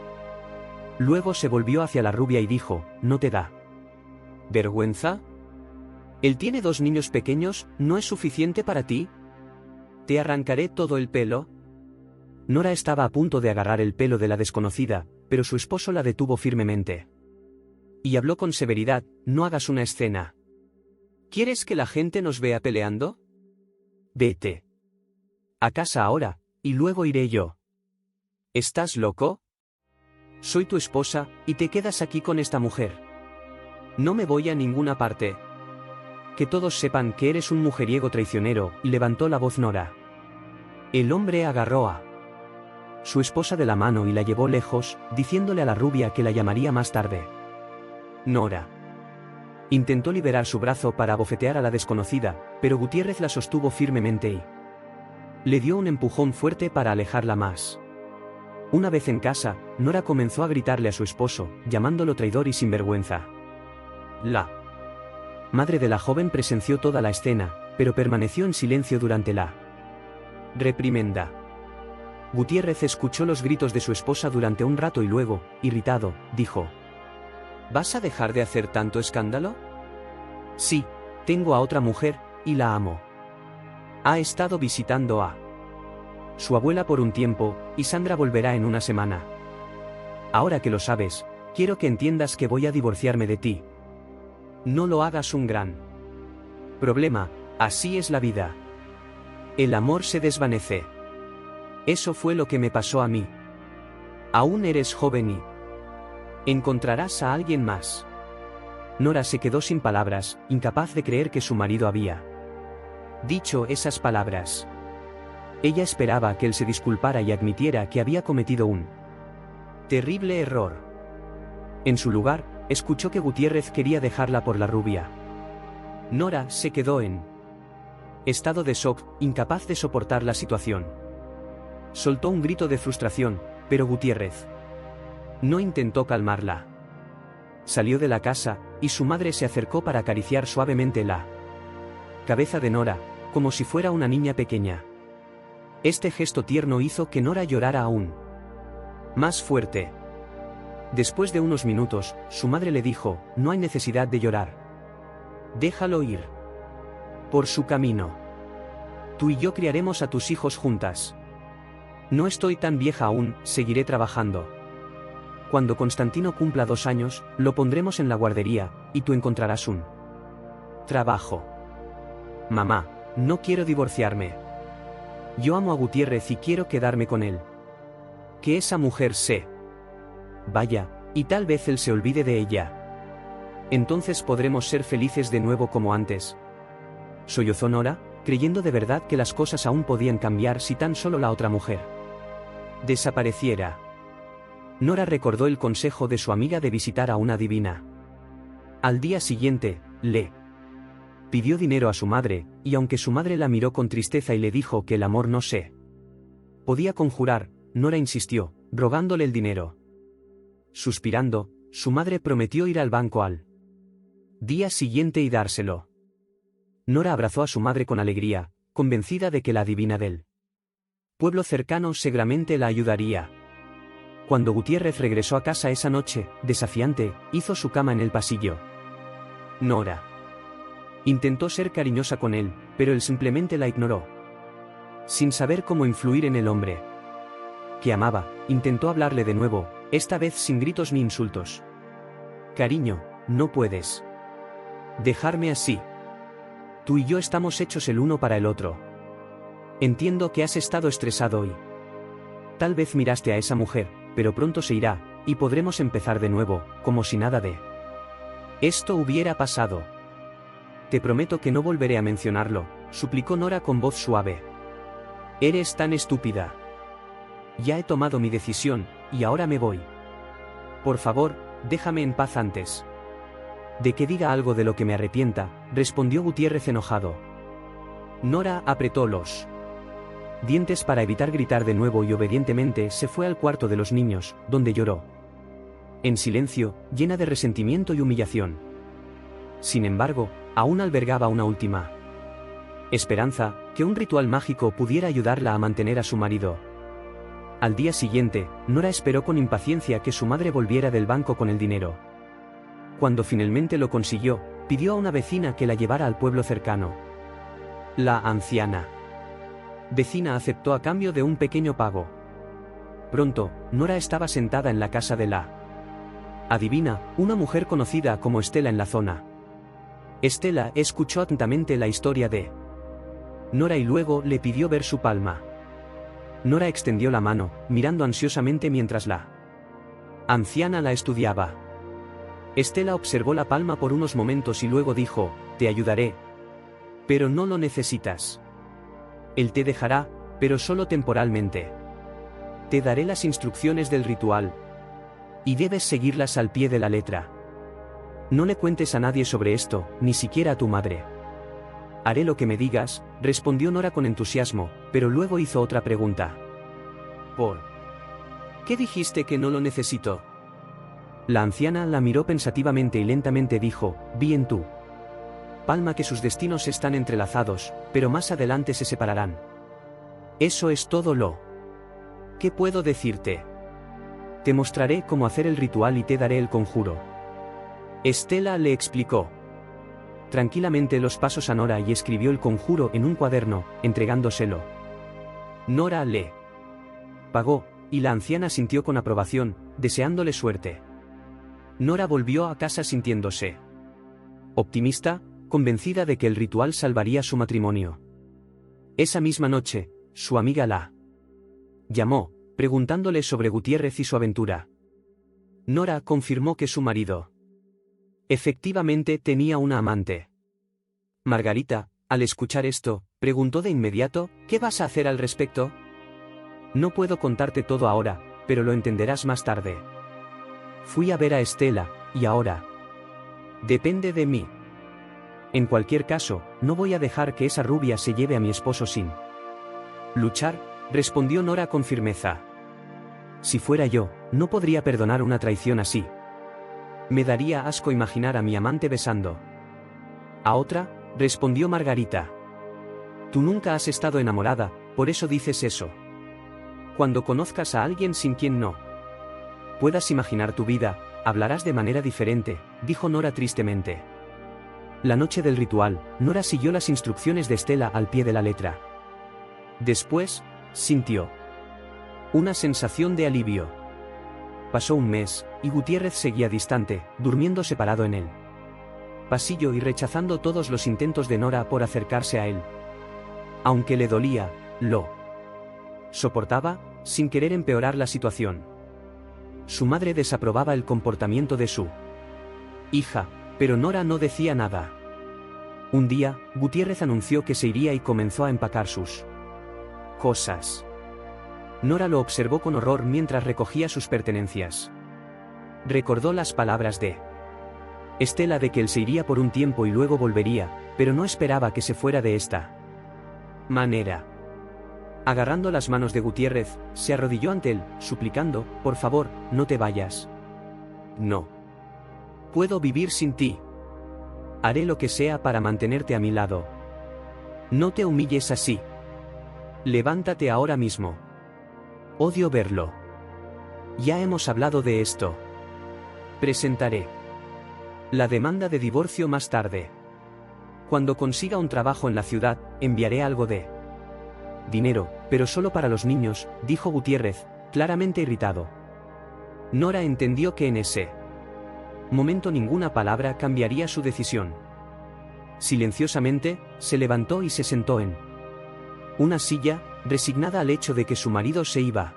Luego se volvió hacia la rubia y dijo, ¿no te da vergüenza? Él tiene 2 niños pequeños, ¿no es suficiente para ti? ¿Te arrancaré todo el pelo? Nora estaba a punto de agarrar el pelo de la desconocida, pero su esposo la detuvo firmemente. Y habló con severidad, no hagas una escena. ¿Quieres que la gente nos vea peleando? Vete a casa ahora, y luego iré yo. ¿Estás loco? Soy tu esposa, y te quedas aquí con esta mujer. No me voy a ninguna parte. Que todos sepan que eres un mujeriego traicionero, levantó la voz Nora. El hombre agarró a su esposa de la mano y la llevó lejos, diciéndole a la rubia que la llamaría más tarde. Nora intentó liberar su brazo para abofetear a la desconocida, pero Gutiérrez la sostuvo firmemente y le dio un empujón fuerte para alejarla más. Una vez en casa, Nora comenzó a gritarle a su esposo, llamándolo traidor y sinvergüenza. La madre de la joven presenció toda la escena, pero permaneció en silencio durante la reprimenda. Gutiérrez escuchó los gritos de su esposa durante un rato y luego, irritado, dijo: ¿Vas a dejar de hacer tanto escándalo? Sí, tengo a otra mujer, y la amo. Ha estado visitando a su abuela por un tiempo, y Sandra volverá en una semana. Ahora que lo sabes, quiero que entiendas que voy a divorciarme de ti. No lo hagas un gran problema, así es la vida. El amor se desvanece. Eso fue lo que me pasó a mí. Aún eres joven y encontrarás a alguien más. Nora se quedó sin palabras, incapaz de creer que su marido había dicho esas palabras. Ella esperaba que él se disculpara y admitiera que había cometido un terrible error. En su lugar, escuchó que Gutiérrez quería dejarla por la rubia. Nora se quedó en estado de shock, incapaz de soportar la situación. Soltó un grito de frustración, pero Gutiérrez no intentó calmarla. Salió de la casa, y su madre se acercó para acariciar suavemente la cabeza de Nora, como si fuera una niña pequeña. Este gesto tierno hizo que Nora llorara aún más fuerte. Después de unos minutos, su madre le dijo: no hay necesidad de llorar. Déjalo ir por su camino. Tú y yo criaremos a tus hijos juntas. No estoy tan vieja aún, seguiré trabajando. Cuando Constantino cumpla 2 años, lo pondremos en la guardería, y tú encontrarás un trabajo. Mamá, no quiero divorciarme. Yo amo a Gutiérrez y quiero quedarme con él. Que esa mujer se vaya, y tal vez él se olvide de ella. Entonces podremos ser felices de nuevo como antes. Sollozó Nora, creyendo de verdad que las cosas aún podían cambiar si tan solo la otra mujer desapareciera. Nora recordó el consejo de su amiga de visitar a una adivina. Al día siguiente, le pidió dinero a su madre, y aunque su madre la miró con tristeza y le dijo que el amor no se podía conjurar, Nora insistió, rogándole el dinero. Suspirando, su madre prometió ir al banco al día siguiente y dárselo. Nora abrazó a su madre con alegría, convencida de que la adivina del pueblo cercano seguramente la ayudaría. Cuando Gutiérrez regresó a casa esa noche, desafiante, hizo su cama en el pasillo. Nora intentó ser cariñosa con él, pero él simplemente la ignoró. Sin saber cómo influir en el hombre que amaba, intentó hablarle de nuevo, esta vez sin gritos ni insultos. Cariño, no puedes dejarme así. Tú y yo estamos hechos el uno para el otro. Entiendo que has estado estresado hoy. Tal vez miraste a esa mujer, pero pronto se irá, y podremos empezar de nuevo, como si nada de esto hubiera pasado. Te prometo que no volveré a mencionarlo, suplicó Nora con voz suave. Eres tan estúpida. Ya he tomado mi decisión, y ahora me voy. Por favor, déjame en paz antes de que diga algo de lo que me arrepienta, respondió Gutiérrez enojado. Nora apretó los dientes para evitar gritar de nuevo y obedientemente se fue al cuarto de los niños, donde lloró en silencio, llena de resentimiento y humillación. Sin embargo, aún albergaba una última esperanza, que un ritual mágico pudiera ayudarla a mantener a su marido. Al día siguiente, Nora esperó con impaciencia que su madre volviera del banco con el dinero. Cuando finalmente lo consiguió, pidió a una vecina que la llevara al pueblo cercano. La anciana vecina aceptó a cambio de un pequeño pago. Pronto, Nora estaba sentada en la casa de la adivina, una mujer conocida como Estela en la zona. Estela escuchó atentamente la historia de Nora y luego le pidió ver su palma. Nora extendió la mano, mirando ansiosamente mientras la anciana la estudiaba. Estela observó la palma por unos momentos y luego dijo: te ayudaré. Pero no lo necesitas. Él te dejará, pero solo temporalmente. Te daré las instrucciones del ritual. Y debes seguirlas al pie de la letra. No le cuentes a nadie sobre esto, ni siquiera a tu madre. Haré lo que me digas, respondió Nora con entusiasmo, pero luego hizo otra pregunta. ¿Por qué dijiste que no lo necesito? La anciana la miró pensativamente y lentamente dijo: vi en tu palma que sus destinos están entrelazados, pero más adelante se separarán. Eso es todo lo que puedo decirte. Te mostraré cómo hacer el ritual y te daré el conjuro. Estela le explicó tranquilamente los pasos a Nora y escribió el conjuro en un cuaderno, entregándoselo. Nora le pagó, y la anciana sintió con aprobación, deseándole suerte. Nora volvió a casa sintiéndose optimista, convencida de que el ritual salvaría su matrimonio. Esa misma noche, su amiga la llamó, preguntándole sobre Gutiérrez y su aventura. Nora confirmó que su marido efectivamente tenía una amante. Margarita, al escuchar esto, preguntó de inmediato: ¿qué vas a hacer al respecto? No puedo contarte todo ahora, pero lo entenderás más tarde. Fui a ver a Estela, y ahora depende de mí. En cualquier caso, no voy a dejar que esa rubia se lleve a mi esposo sin luchar, respondió Nora con firmeza. Si fuera yo, no podría perdonar una traición así. Me daría asco imaginar a mi amante besando a otra, respondió Margarita. Tú nunca has estado enamorada, por eso dices eso. Cuando conozcas a alguien sin quien no puedas imaginar tu vida, hablarás de manera diferente, dijo Nora tristemente. La noche del ritual, Nora siguió las instrucciones de Estela al pie de la letra. Después, sintió una sensación de alivio. Pasó un mes, y Gutiérrez seguía distante, durmiendo separado en el pasillo y rechazando todos los intentos de Nora por acercarse a él. Aunque le dolía, lo soportaba, sin querer empeorar la situación. Su madre desaprobaba el comportamiento de su hija, pero Nora no decía nada. Un día, Gutiérrez anunció que se iría y comenzó a empacar sus cosas. Nora lo observó con horror mientras recogía sus pertenencias. Recordó las palabras de Estela de que él se iría por un tiempo y luego volvería, pero no esperaba que se fuera de esta manera. Agarrando las manos de Gutiérrez, se arrodilló ante él, suplicando, por favor, no te vayas. No puedo vivir sin ti. Haré lo que sea para mantenerte a mi lado. No te humilles así. Levántate ahora mismo. Odio verlo. Ya hemos hablado de esto. Presentaré la demanda de divorcio más tarde. Cuando consiga un trabajo en la ciudad, enviaré algo de dinero, pero solo para los niños, dijo Gutiérrez, claramente irritado. Nora entendió que en ese momento ninguna palabra cambiaría su decisión. Silenciosamente, se levantó y se sentó en una silla, resignada al hecho de que su marido se iba.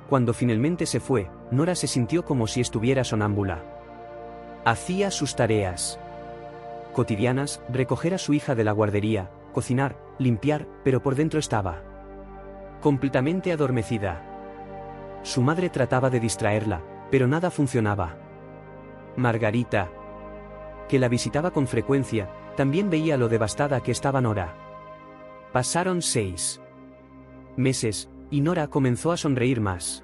Cuando finalmente se fue, Nora se sintió como si estuviera sonámbula. Hacía sus tareas cotidianas, recoger a su hija de la guardería, cocinar, limpiar, pero por dentro estaba completamente adormecida. Su madre trataba de distraerla, pero nada funcionaba. Margarita, que la visitaba con frecuencia, también veía lo devastada que estaba Nora. Pasaron 6 meses, y Nora comenzó a sonreír más.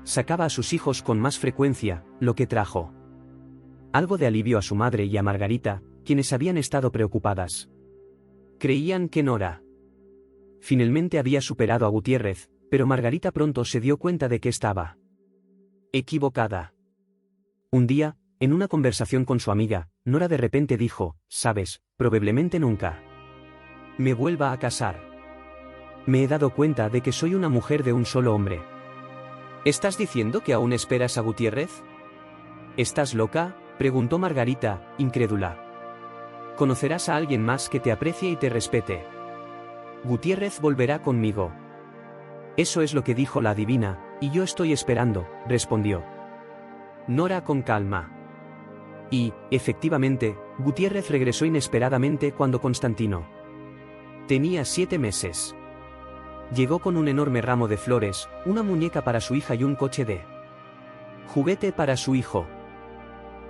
Sacaba a sus hijos con más frecuencia, lo que trajo algo de alivio a su madre y a Margarita, quienes habían estado preocupadas. Creían que Nora finalmente había superado a Gutiérrez, pero Margarita pronto se dio cuenta de que estaba equivocada. Un día, en una conversación con su amiga, Nora de repente dijo, «Sabes, probablemente nunca me vuelva a casar. Me he dado cuenta de que soy una mujer de un solo hombre». ¿Estás diciendo que aún esperas a Gutiérrez? ¿Estás loca?, preguntó Margarita, incrédula. Conocerás a alguien más que te aprecie y te respete. Gutiérrez volverá conmigo. Eso es lo que dijo la adivina, y yo estoy esperando, respondió Nora con calma. Y, efectivamente, Gutiérrez regresó inesperadamente cuando Constantino tenía 7 meses. Llegó con un enorme ramo de flores, una muñeca para su hija y un coche de juguete para su hijo.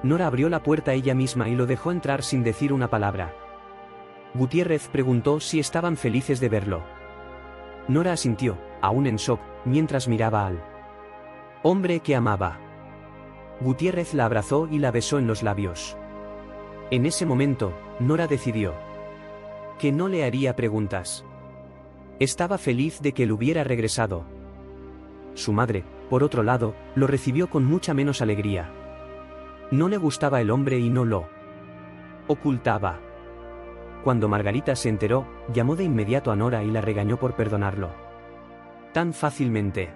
Nora abrió la puerta ella misma y lo dejó entrar sin decir una palabra. Gutiérrez preguntó si estaban felices de verlo. Nora asintió, aún en shock, mientras miraba al hombre que amaba. Gutiérrez la abrazó y la besó en los labios. En ese momento, Nora decidió que no le haría preguntas. Estaba feliz de que él hubiera regresado. Su madre, por otro lado, lo recibió con mucha menos alegría. No le gustaba el hombre y no lo ocultaba. Cuando Margarita se enteró, llamó de inmediato a Nora y la regañó por perdonarlo tan fácilmente.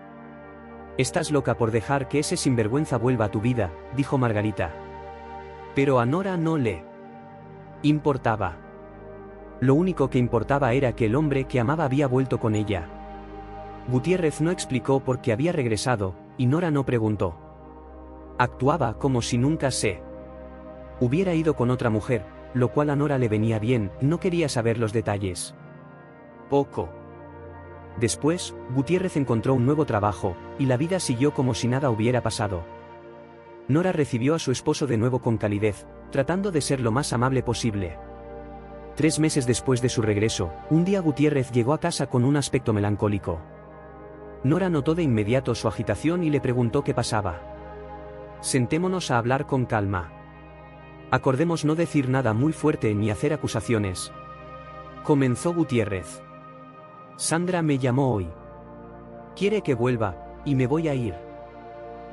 «Estás loca por dejar que ese sinvergüenza vuelva a tu vida», dijo Margarita. Pero a Nora no le importaba. Lo único que importaba era que el hombre que amaba había vuelto con ella. Gutiérrez no explicó por qué había regresado, y Nora no preguntó. Actuaba como si nunca se hubiera ido con otra mujer, lo cual a Nora le venía bien, no quería saber los detalles. Poco después, Gutiérrez encontró un nuevo trabajo, y la vida siguió como si nada hubiera pasado. Nora recibió a su esposo de nuevo con calidez, tratando de ser lo más amable posible. 3 meses después de su regreso, un día Gutiérrez llegó a casa con un aspecto melancólico. Nora notó de inmediato su agitación y le preguntó qué pasaba. Sentémonos a hablar con calma. Acordemos no decir nada muy fuerte ni hacer acusaciones. Comenzó Gutiérrez. Sandra me llamó hoy. Quiere que vuelva, y me voy a ir.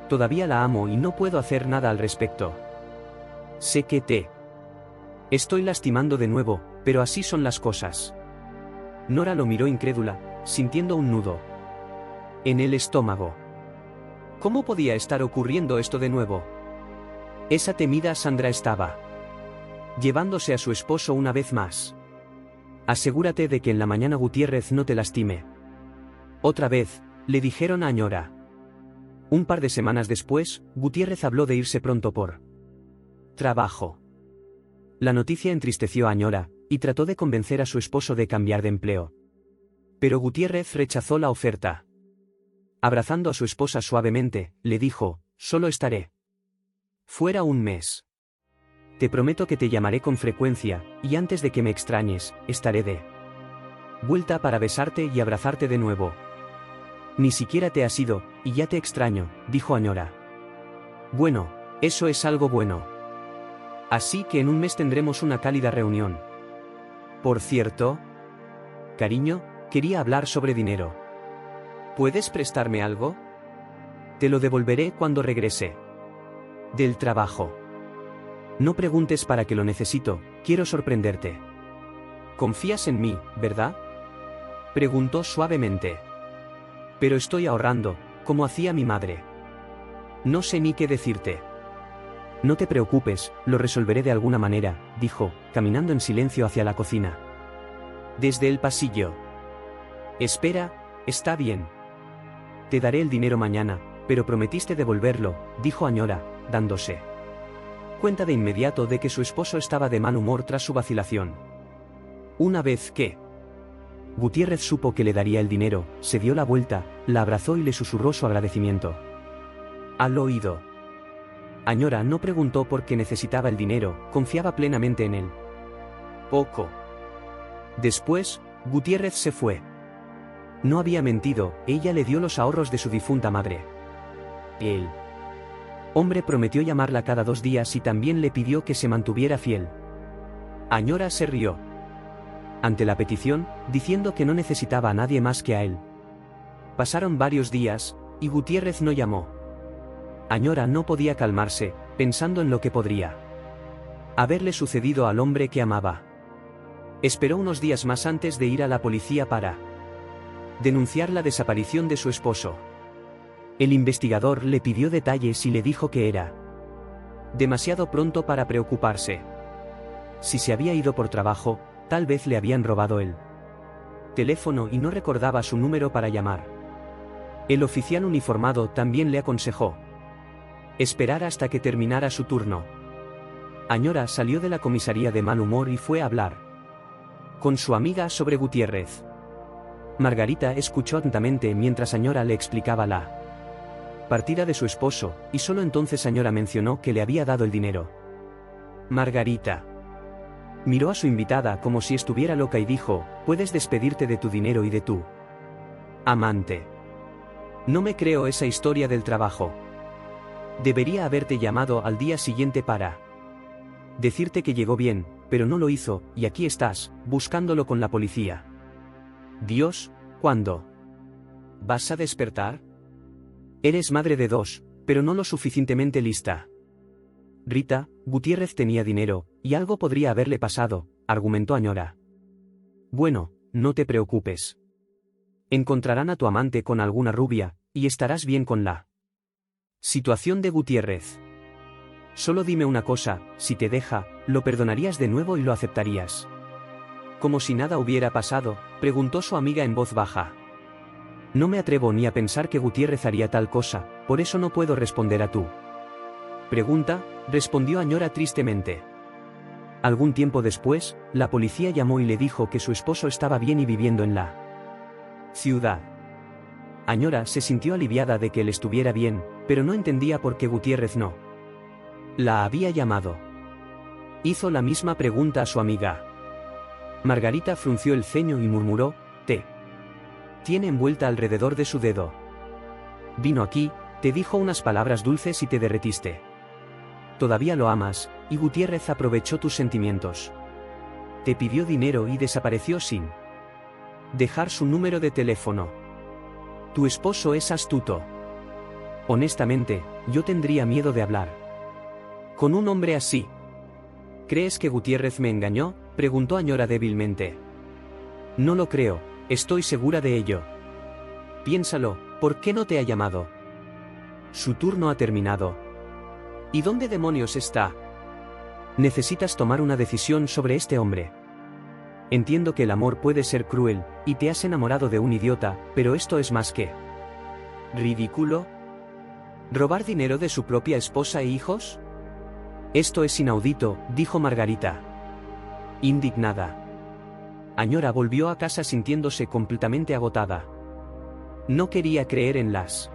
Todavía la amo y no puedo hacer nada al respecto. Sé que te estoy lastimando de nuevo, pero así son las cosas. Nora lo miró incrédula, sintiendo un nudo en el estómago. ¿Cómo podía estar ocurriendo esto de nuevo? Esa temida Sandra estaba llevándose a su esposo una vez más. Asegúrate de que en la mañana Gutiérrez no te lastime. Otra vez, le dijeron a Nora. Un par de semanas después, Gutiérrez habló de irse pronto por trabajo. La noticia entristeció a Nora, y trató de convencer a su esposo de cambiar de empleo. Pero Gutiérrez rechazó la oferta. Abrazando a su esposa suavemente, le dijo, solo estaré fuera un mes. Te prometo que te llamaré con frecuencia, y antes de que me extrañes, estaré de vuelta para besarte y abrazarte de nuevo. Ni siquiera te has ido, y ya te extraño, dijo a Nora. Bueno, eso es algo bueno. Así que en un mes tendremos una cálida reunión. Por cierto, cariño, quería hablar sobre dinero. ¿Puedes prestarme algo? Te lo devolveré cuando regrese del trabajo. No preguntes para qué lo necesito, quiero sorprenderte. ¿Confías en mí, verdad? Preguntó suavemente. Pero estoy ahorrando, como hacía mi madre. No sé ni qué decirte. No te preocupes, lo resolveré de alguna manera, dijo, caminando en silencio hacia la cocina. Desde el pasillo. Espera, está bien. Te daré el dinero mañana, pero prometiste devolverlo, dijo a Nora, dándose cuenta de inmediato de que su esposo estaba de mal humor tras su vacilación. Una vez que Gutiérrez supo que le daría el dinero, se dio la vuelta, la abrazó y le susurró su agradecimiento al oído. Nora no preguntó por qué necesitaba el dinero, confiaba plenamente en él. Poco después, Gutiérrez se fue. No había mentido, ella le dio los ahorros de su difunta madre. El hombre prometió llamarla cada 2 días y también le pidió que se mantuviera fiel. Nora se rió ante la petición, diciendo que no necesitaba a nadie más que a él. Pasaron varios días, y Gutiérrez no llamó. Nora no podía calmarse, pensando en lo que podría haberle sucedido al hombre que amaba. Esperó unos días más antes de ir a la policía para denunciar la desaparición de su esposo. El investigador le pidió detalles y le dijo que era demasiado pronto para preocuparse. Si se había ido por trabajo, tal vez le habían robado el teléfono y no recordaba su número para llamar. El oficial uniformado también le aconsejó esperar hasta que terminara su turno. Nora salió de la comisaría de mal humor y fue a hablar con su amiga sobre Gutiérrez. Margarita escuchó atentamente mientras Nora le explicaba la partida de su esposo, y solo entonces Nora mencionó que le había dado el dinero. Margarita miró a su invitada como si estuviera loca y dijo, puedes despedirte de tu dinero y de tu amante. No me creo esa historia del trabajo. Debería haberte llamado al día siguiente para decirte que llegó bien, pero no lo hizo, y aquí estás, buscándolo con la policía. Dios, ¿cuándo vas a despertar? Eres madre de 2, pero no lo suficientemente lista. Rita, Gutiérrez tenía dinero, y algo podría haberle pasado, argumentó Nora. Bueno, no te preocupes. Encontrarán a tu amante con alguna rubia, y estarás bien con la situación de Gutiérrez. Solo dime una cosa, si te deja, ¿lo perdonarías de nuevo y lo aceptarías? Como si nada hubiera pasado, preguntó su amiga en voz baja. No me atrevo ni a pensar que Gutiérrez haría tal cosa, por eso no puedo responder a tu pregunta, respondió Nora tristemente. Algún tiempo después, la policía llamó y le dijo que su esposo estaba bien y viviendo en la ciudad. Nora se sintió aliviada de que él estuviera bien, pero no entendía por qué Gutiérrez no la había llamado. Hizo la misma pregunta a su amiga. Margarita frunció el ceño y murmuró, tiene envuelta alrededor de su dedo. Vino aquí, Te dijo unas palabras dulces y te derretiste. Todavía lo amas, y Gutiérrez aprovechó tus sentimientos. Te pidió dinero y desapareció sin dejar su número de teléfono. Tu esposo es astuto. Honestamente, yo tendría miedo de hablar con un hombre así. ¿Crees que Gutiérrez me engañó?, preguntó Añora débilmente. No lo creo, estoy segura de ello. Piénsalo, ¿por qué no te ha llamado? Su turno ha terminado. ¿Y dónde demonios está? Necesitas tomar una decisión sobre este hombre. Entiendo que el amor puede ser cruel, y te has enamorado de un idiota, pero esto es más que ridículo. ¿Robar dinero de su propia esposa e hijos? Esto es inaudito, dijo Margarita, indignada. Añora volvió a casa sintiéndose completamente agotada. No quería creer en las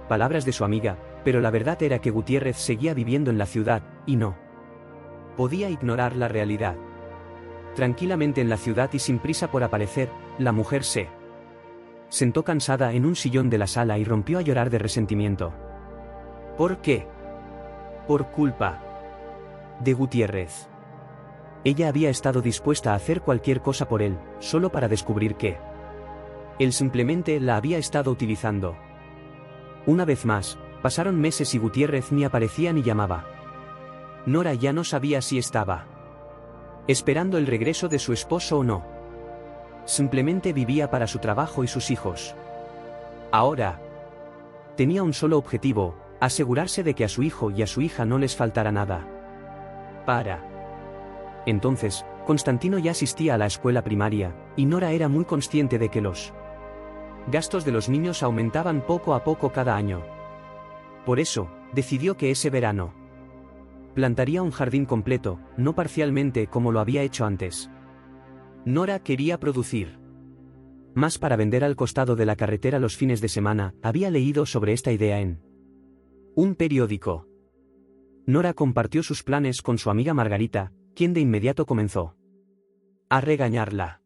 palabras de su amiga, pero la verdad era que Gutiérrez seguía viviendo en la ciudad, y no podía ignorar la realidad. Tranquilamente en la ciudad y sin prisa por aparecer, la mujer se sentó cansada en un sillón de la sala y rompió a llorar de resentimiento. ¿Por qué? Por culpa de Gutiérrez. Ella había estado dispuesta a hacer cualquier cosa por él, solo para descubrir que él simplemente la había estado utilizando. Una vez más, pasaron meses y Gutiérrez ni aparecía ni llamaba. Nora ya no sabía si estaba esperando el regreso de su esposo o no. Simplemente vivía para su trabajo y sus hijos. Ahora tenía un solo objetivo: asegurarse de que a su hijo y a su hija no les faltara nada. Entonces, Constantino ya asistía a la escuela primaria, y Nora era muy consciente de que los gastos de los niños aumentaban poco a poco cada año. Por eso, decidió que ese verano plantaría un jardín completo, no parcialmente como lo había hecho antes. Nora quería producir más para vender al costado de la carretera los fines de semana. Había leído sobre esta idea en un periódico. Nora compartió sus planes con su amiga Margarita, quien de inmediato comenzó a regañarla.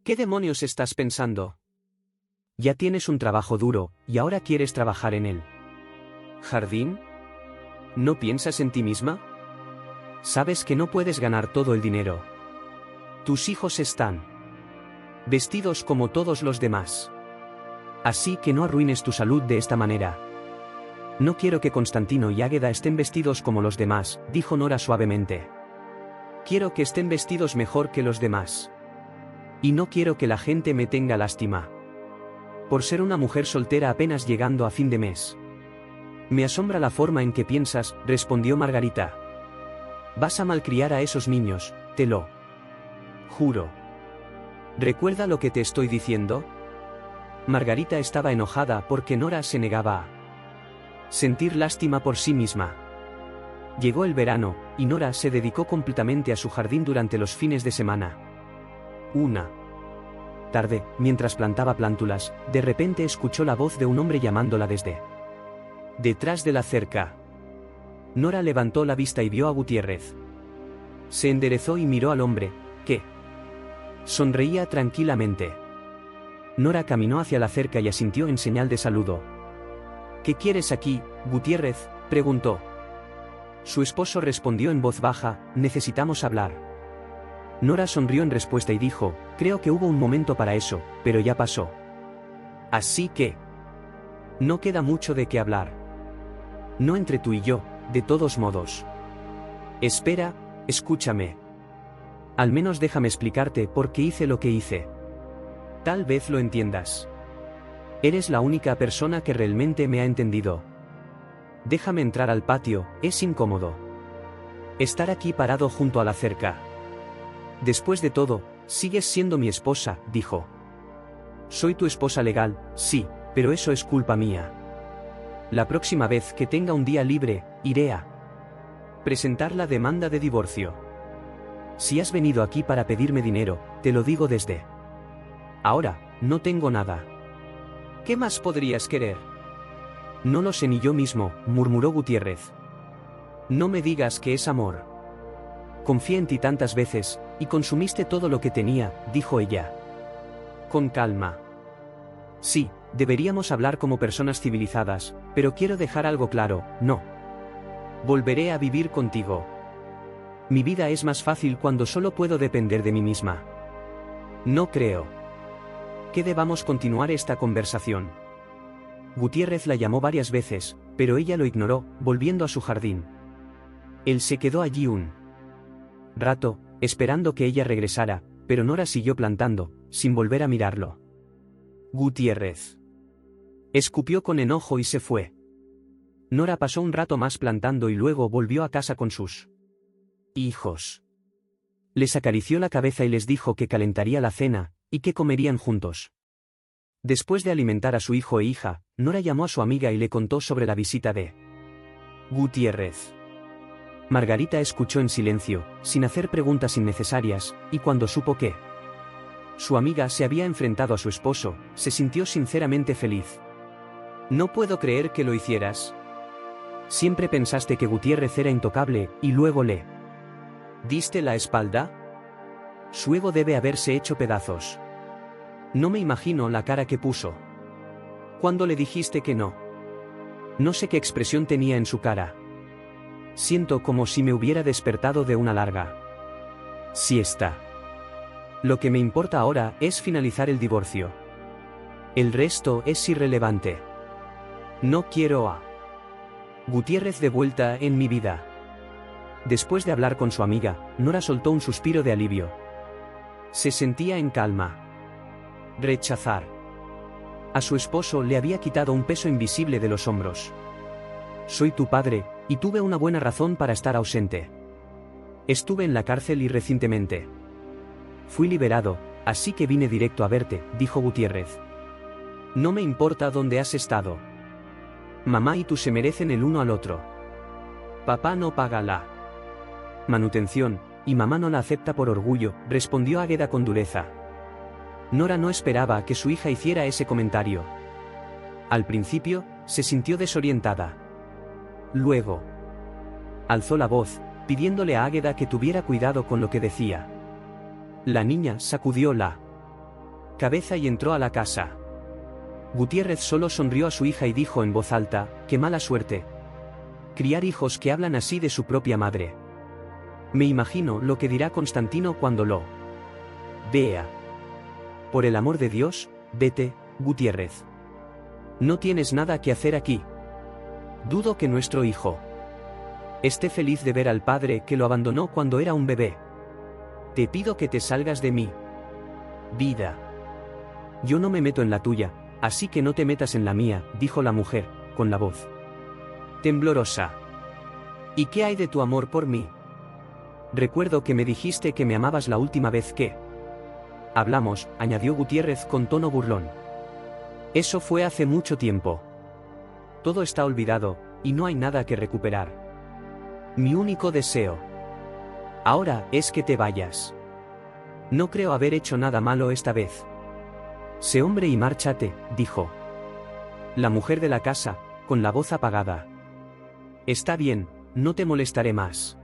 ¿Qué demonios estás pensando? Ya tienes un trabajo duro, y ahora quieres trabajar en el jardín. ¿No piensas en ti misma? Sabes que no puedes ganar todo el dinero. Tus hijos están vestidos como todos los demás. Así que no arruines tu salud de esta manera. No quiero que Constantino y Águeda estén vestidos como los demás, dijo Nora suavemente. Quiero que estén vestidos mejor que los demás. Y no quiero que la gente me tenga lástima por ser una mujer soltera apenas llegando a fin de mes. Me asombra la forma en que piensas, respondió Margarita. Vas a malcriar a esos niños, te lo juro. ¿Recuerda lo que te estoy diciendo? Margarita estaba enojada porque Nora se negaba a sentir lástima por sí misma. Llegó el verano, y Nora se dedicó completamente a su jardín durante los fines de semana. Una tarde, mientras plantaba plántulas, de repente escuchó la voz de un hombre llamándola desde detrás de la cerca. Nora levantó la vista y vio a Gutiérrez. Se enderezó y miró al hombre, que sonreía tranquilamente. Nora caminó hacia la cerca y asintió en señal de saludo. ¿Qué quieres aquí, Gutiérrez?, preguntó. Su esposo respondió en voz baja: necesitamos hablar. Nora sonrió en respuesta y dijo: creo que hubo un momento para eso, pero ya pasó. Así que no queda mucho de qué hablar. No entre tú y yo, de todos modos. Espera, escúchame. Al menos déjame explicarte por qué hice lo que hice. Tal vez lo entiendas. Eres la única persona que realmente me ha entendido. Déjame entrar al patio, es incómodo estar aquí parado junto a la cerca. Después de todo, sigues siendo mi esposa, dijo. Soy tu esposa legal, sí, pero eso es culpa mía. La próxima vez que tenga un día libre, iré a presentar la demanda de divorcio. Si has venido aquí para pedirme dinero, te lo digo desde ahora, no tengo nada. ¿Qué más podrías querer? No lo sé ni yo mismo, murmuró Gutiérrez. No me digas que es amor. Confié en ti tantas veces, y consumiste todo lo que tenía, dijo ella. Con calma. Sí, deberíamos hablar como personas civilizadas, pero quiero dejar algo claro, no. Volveré a vivir contigo. Mi vida es más fácil cuando solo puedo depender de mí misma. No creo que debamos continuar esta conversación. Gutiérrez la llamó varias veces, pero ella lo ignoró, volviendo a su jardín. Él se quedó allí un rato, esperando que ella regresara, pero Nora siguió plantando, sin volver a mirarlo. Gutiérrez escupió con enojo y se fue. Nora pasó un rato más plantando y luego volvió a casa con sus hijos. Les acarició la cabeza y les dijo que calentaría la cena, y que comerían juntos. Después de alimentar a su hijo e hija, Nora llamó a su amiga y le contó sobre la visita de Gutiérrez. Margarita escuchó en silencio, sin hacer preguntas innecesarias, y cuando supo que su amiga se había enfrentado a su esposo, se sintió sinceramente feliz. No puedo creer que lo hicieras. Siempre pensaste que Gutiérrez era intocable, y luego le ¿diste la espalda? Su ego debe haberse hecho pedazos. No me imagino la cara que puso cuando le dijiste que no. No sé qué expresión tenía en su cara. Siento como si me hubiera despertado de una larga siesta. Lo que me importa ahora es finalizar el divorcio. El resto es irrelevante. No quiero a Gutiérrez de vuelta en mi vida. Después de hablar con su amiga, Nora soltó un suspiro de alivio. Se sentía en calma. Rechazar a su esposo le había quitado un peso invisible de los hombros. Soy tu padre, y tuve una buena razón para estar ausente. Estuve en la cárcel y recientemente fui liberado, así que vine directo a verte, dijo Gutiérrez. No me importa dónde has estado. Mamá y tú se merecen el uno al otro. Papá no paga la manutención, y mamá no la acepta por orgullo, respondió Águeda con dureza. Nora no esperaba que su hija hiciera ese comentario. Al principio, se sintió desorientada. Luego alzó la voz, pidiéndole a Águeda que tuviera cuidado con lo que decía. La niña sacudió la cabeza y entró a la casa. Gutiérrez solo sonrió a su hija y dijo en voz alta, «Qué mala suerte. Criar hijos que hablan así de su propia madre. Me imagino lo que dirá Constantino cuando lo vea. Por el amor de Dios, vete, Gutiérrez. No tienes nada que hacer aquí. Dudo que nuestro hijo esté feliz de ver al padre que lo abandonó cuando era un bebé. Te pido que te salgas de mi vida. Yo no me meto en la tuya, así que no te metas en la mía», dijo la mujer, con la voz temblorosa. «¿Y qué hay de tu amor por mí? Recuerdo que me dijiste que me amabas la última vez que hablamos», añadió Gutiérrez con tono burlón. «Eso fue hace mucho tiempo. Todo está olvidado, y no hay nada que recuperar. Mi único deseo ahora es que te vayas. No creo haber hecho nada malo esta vez. Sé hombre y márchate», dijo la mujer de la casa, con la voz apagada. «Está bien, no te molestaré más».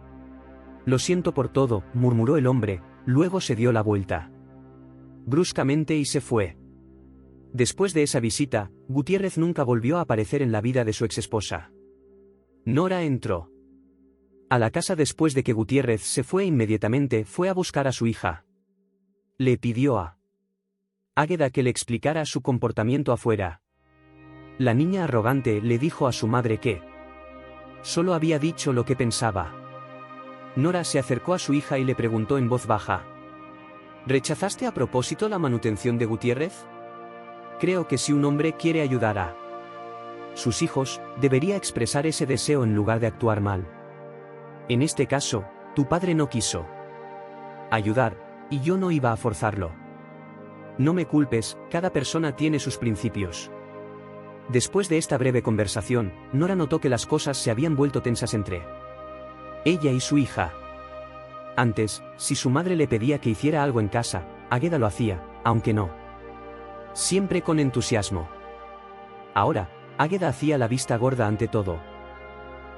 «Lo siento por todo», murmuró el hombre, luego se dio la vuelta bruscamente y se fue. Después de esa visita, Gutiérrez nunca volvió a aparecer en la vida de su exesposa. Nora entró a la casa después de que Gutiérrez se fue e inmediatamente fue a buscar a su hija. Le pidió a Águeda que le explicara su comportamiento afuera. La niña arrogante le dijo a su madre que solo había dicho lo que pensaba. Nora se acercó a su hija y le preguntó en voz baja: ¿rechazaste a propósito la manutención de Gutiérrez? Creo que si un hombre quiere ayudar a sus hijos, debería expresar ese deseo en lugar de actuar mal. En este caso, tu padre no quiso ayudar, y yo no iba a forzarlo. No me culpes, cada persona tiene sus principios. Después de esta breve conversación, Nora notó que las cosas se habían vuelto tensas entre ella y su hija. Antes, si su madre le pedía que hiciera algo en casa, Águeda lo hacía, aunque no siempre con entusiasmo. Ahora, Águeda hacía la vista gorda ante todo.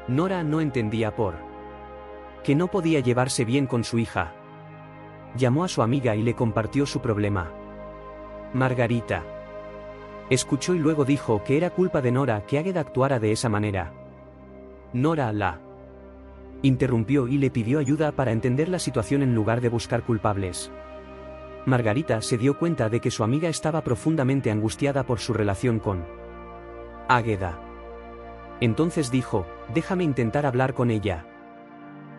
Nora no entendía por qué no podía llevarse bien con su hija. Llamó a su amiga y le compartió su problema. Margarita Escuchó y luego dijo que era culpa de Nora que Águeda actuara de esa manera. Nora la interrumpió y le pidió ayuda para entender la situación en lugar de buscar culpables. Margarita se dio cuenta de que su amiga estaba profundamente angustiada por su relación con Águeda. Entonces dijo, déjame intentar hablar con ella.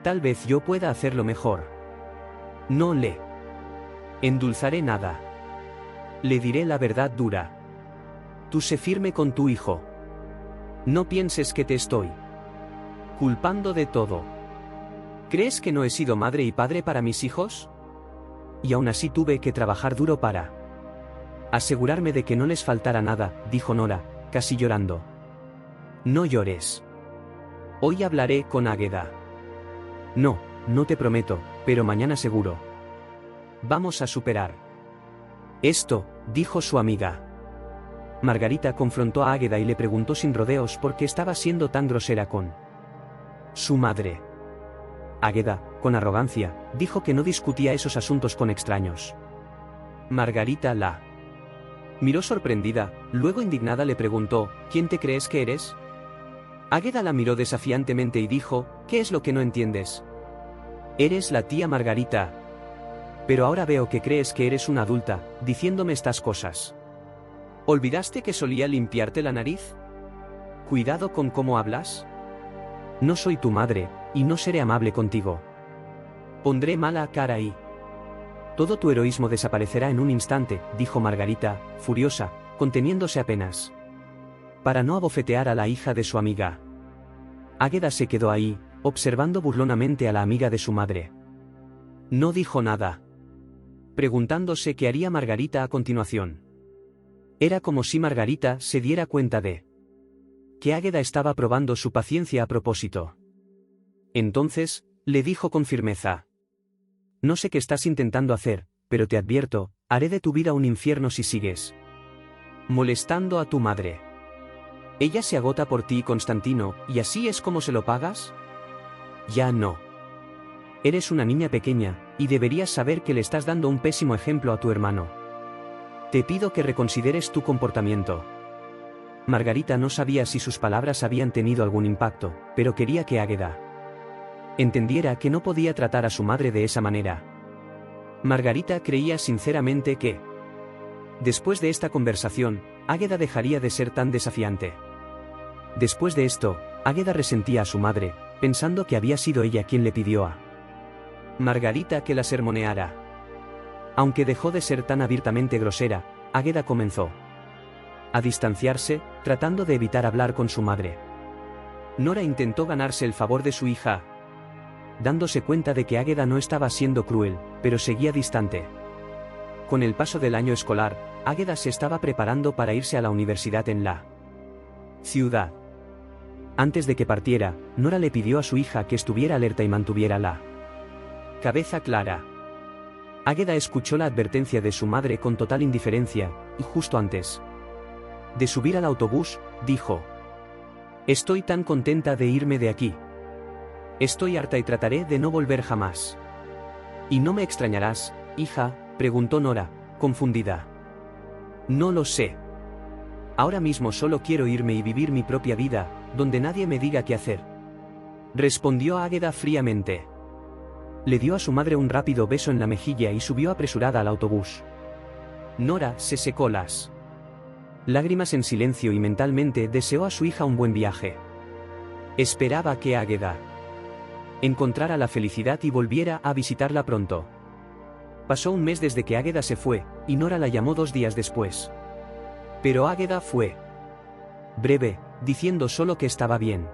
Tal vez yo pueda hacerlo mejor. No le endulzaré nada. Le diré la verdad dura. Tú sé firme con tu hijo. No pienses que te estoy culpando de todo. ¿Crees que no he sido madre y padre para mis hijos? Y aún así tuve que trabajar duro para asegurarme de que no les faltara nada, dijo Nora, casi llorando. No llores. Hoy hablaré con Águeda. No, no te prometo, pero mañana seguro. Vamos a superar esto, dijo su amiga. Margarita confrontó a Águeda y le preguntó sin rodeos por qué estaba siendo tan grosera con su madre. Águeda, con arrogancia, dijo que no discutía esos asuntos con extraños. Margarita la miró sorprendida, luego indignada le preguntó, ¿quién te crees que eres? Águeda la miró desafiantemente y dijo, ¿qué es lo que no entiendes? Eres la tía Margarita. Pero ahora veo que crees que eres una adulta, diciéndome estas cosas. ¿Olvidaste que solía limpiarte la nariz? Cuidado con cómo hablas. No soy tu madre, y no seré amable contigo. Pondré mala cara y todo tu heroísmo desaparecerá en un instante, dijo Margarita, furiosa, conteniéndose apenas para no abofetear a la hija de su amiga. Águeda se quedó ahí, observando burlonamente a la amiga de su madre. No dijo nada, preguntándose qué haría Margarita a continuación. Era como si Margarita se diera cuenta de que Águeda estaba probando su paciencia a propósito. Entonces, le dijo con firmeza. No sé qué estás intentando hacer, pero te advierto, haré de tu vida un infierno si sigues molestando a tu madre. Ella se agota por ti, Constantino, ¿y así es como se lo pagas? Ya no. Eres una niña pequeña, y deberías saber que le estás dando un pésimo ejemplo a tu hermano. Te pido que reconsideres tu comportamiento. Margarita no sabía si sus palabras habían tenido algún impacto, pero quería que Águeda entendiera que no podía tratar a su madre de esa manera. Margarita creía sinceramente que, después de esta conversación, Águeda dejaría de ser tan desafiante. Después de esto, Águeda resentía a su madre, pensando que había sido ella quien le pidió a Margarita que la sermoneara. Aunque dejó de ser tan abiertamente grosera, Águeda comenzó a distanciarse, tratando de evitar hablar con su madre. Nora intentó ganarse el favor de su hija, dándose cuenta de que Águeda no estaba siendo cruel, pero seguía distante. Con el paso del año escolar, Águeda se estaba preparando para irse a la universidad en la ciudad. Antes de que partiera, Nora le pidió a su hija que estuviera alerta y mantuviera la cabeza clara. Águeda escuchó la advertencia de su madre con total indiferencia, y justo antes de subir al autobús, dijo: Estoy tan contenta de irme de aquí. Estoy harta y trataré de no volver jamás. ¿Y no me extrañarás, hija?, preguntó Nora, confundida. No lo sé. Ahora mismo solo quiero irme y vivir mi propia vida, donde nadie me diga qué hacer. Respondió Águeda fríamente. Le dio a su madre un rápido beso en la mejilla y subió apresurada al autobús. Nora se secó las lágrimas en silencio y mentalmente deseó a su hija un buen viaje. Esperaba que Águeda encontrara la felicidad y volviera a visitarla pronto. Pasó un mes desde que Águeda se fue, y Nora la llamó 2 días después. Pero Águeda fue breve, diciendo solo que estaba bien.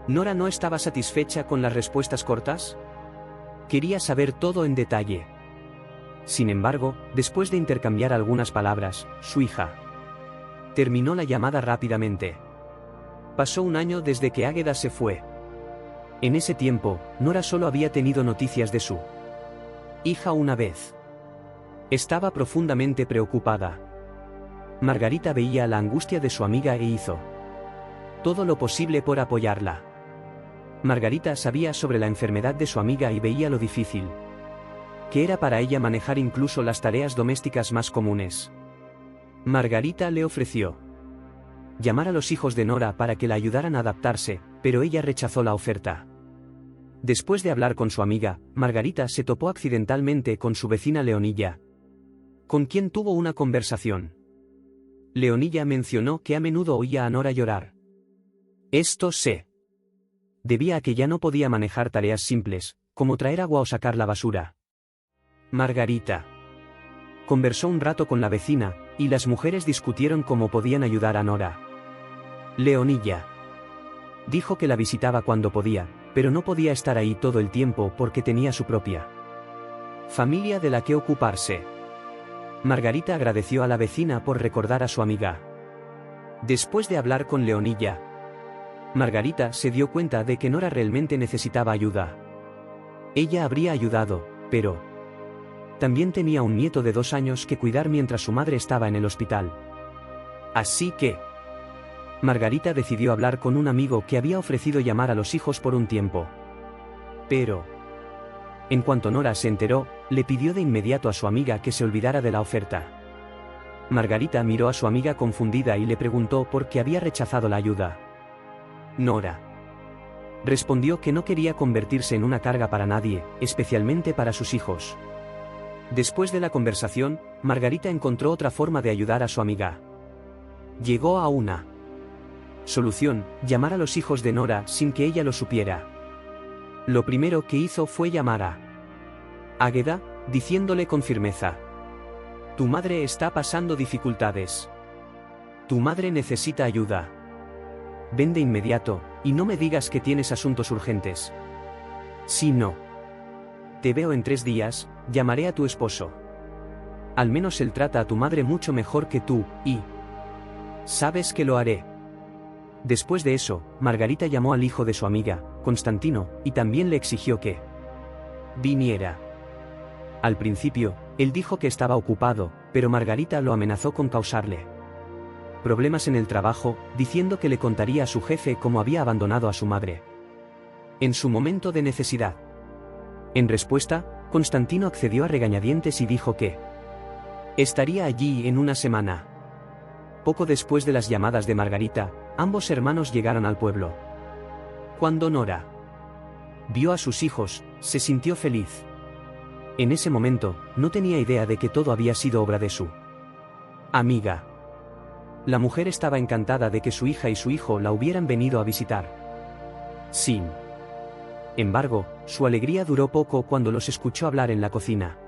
Nora no estaba satisfecha con las respuestas cortas. Quería saber todo en detalle. Sin embargo, después de intercambiar algunas palabras, su hija terminó la llamada rápidamente. Pasó un año desde que Águeda se fue. En ese tiempo, Nora solo había tenido noticias de su hija una vez. Estaba profundamente preocupada. Margarita veía la angustia de su amiga e hizo todo lo posible por apoyarla. Margarita sabía sobre la enfermedad de su amiga y veía lo difícil que era para ella manejar incluso las tareas domésticas más comunes. Margarita le ofreció llamar a los hijos de Nora para que la ayudaran a adaptarse, pero ella rechazó la oferta. Después de hablar con su amiga, Margarita se topó accidentalmente con su vecina Leonilla, con quien tuvo una conversación. Leonilla mencionó que a menudo oía a Nora llorar. Esto se debía a que ya no podía manejar tareas simples, como traer agua o sacar la basura. Margarita conversó un rato con la vecina, y las mujeres discutieron cómo podían ayudar a Nora. Leonilla dijo que la visitaba cuando podía, pero no podía estar ahí todo el tiempo porque tenía su propia familia de la que ocuparse. Margarita agradeció a la vecina por recordar a su amiga. Después de hablar con Leonilla, Margarita se dio cuenta de que Nora realmente necesitaba ayuda. Ella habría ayudado, pero también tenía un nieto de 2 años que cuidar mientras su madre estaba en el hospital. Así que Margarita decidió hablar con un amigo que había ofrecido llamar a los hijos por un tiempo. Pero en cuanto Nora se enteró, le pidió de inmediato a su amiga que se olvidara de la oferta. Margarita miró a su amiga confundida y le preguntó por qué había rechazado la ayuda. Nora respondió que no quería convertirse en una carga para nadie, especialmente para sus hijos. Después de la conversación, Margarita encontró otra forma de ayudar a su amiga. Llegó a una solución: llamar a los hijos de Nora sin que ella lo supiera. Lo primero que hizo fue llamar a Águeda, diciéndole con firmeza: tu madre está pasando dificultades. Tu madre necesita ayuda. Ven de inmediato, y no me digas que tienes asuntos urgentes. Si no te veo en 3 días, llamaré a tu esposo. Al menos él trata a tu madre mucho mejor que tú, y sabes que lo haré. Después de eso, Margarita llamó al hijo de su amiga, Constantino, y también le exigió que viniera. Al principio, él dijo que estaba ocupado, pero Margarita lo amenazó con causarle problemas en el trabajo, diciendo que le contaría a su jefe cómo había abandonado a su madre en su momento de necesidad. En respuesta, Constantino accedió a regañadientes y dijo que estaría allí en 1 semana. Poco después de las llamadas de Margarita, ambos hermanos llegaron al pueblo. Cuando Nora vio a sus hijos, se sintió feliz. En ese momento, no tenía idea de que todo había sido obra de su amiga. La mujer estaba encantada de que su hija y su hijo la hubieran venido a visitar. Sin embargo, su alegría duró poco cuando los escuchó hablar en la cocina.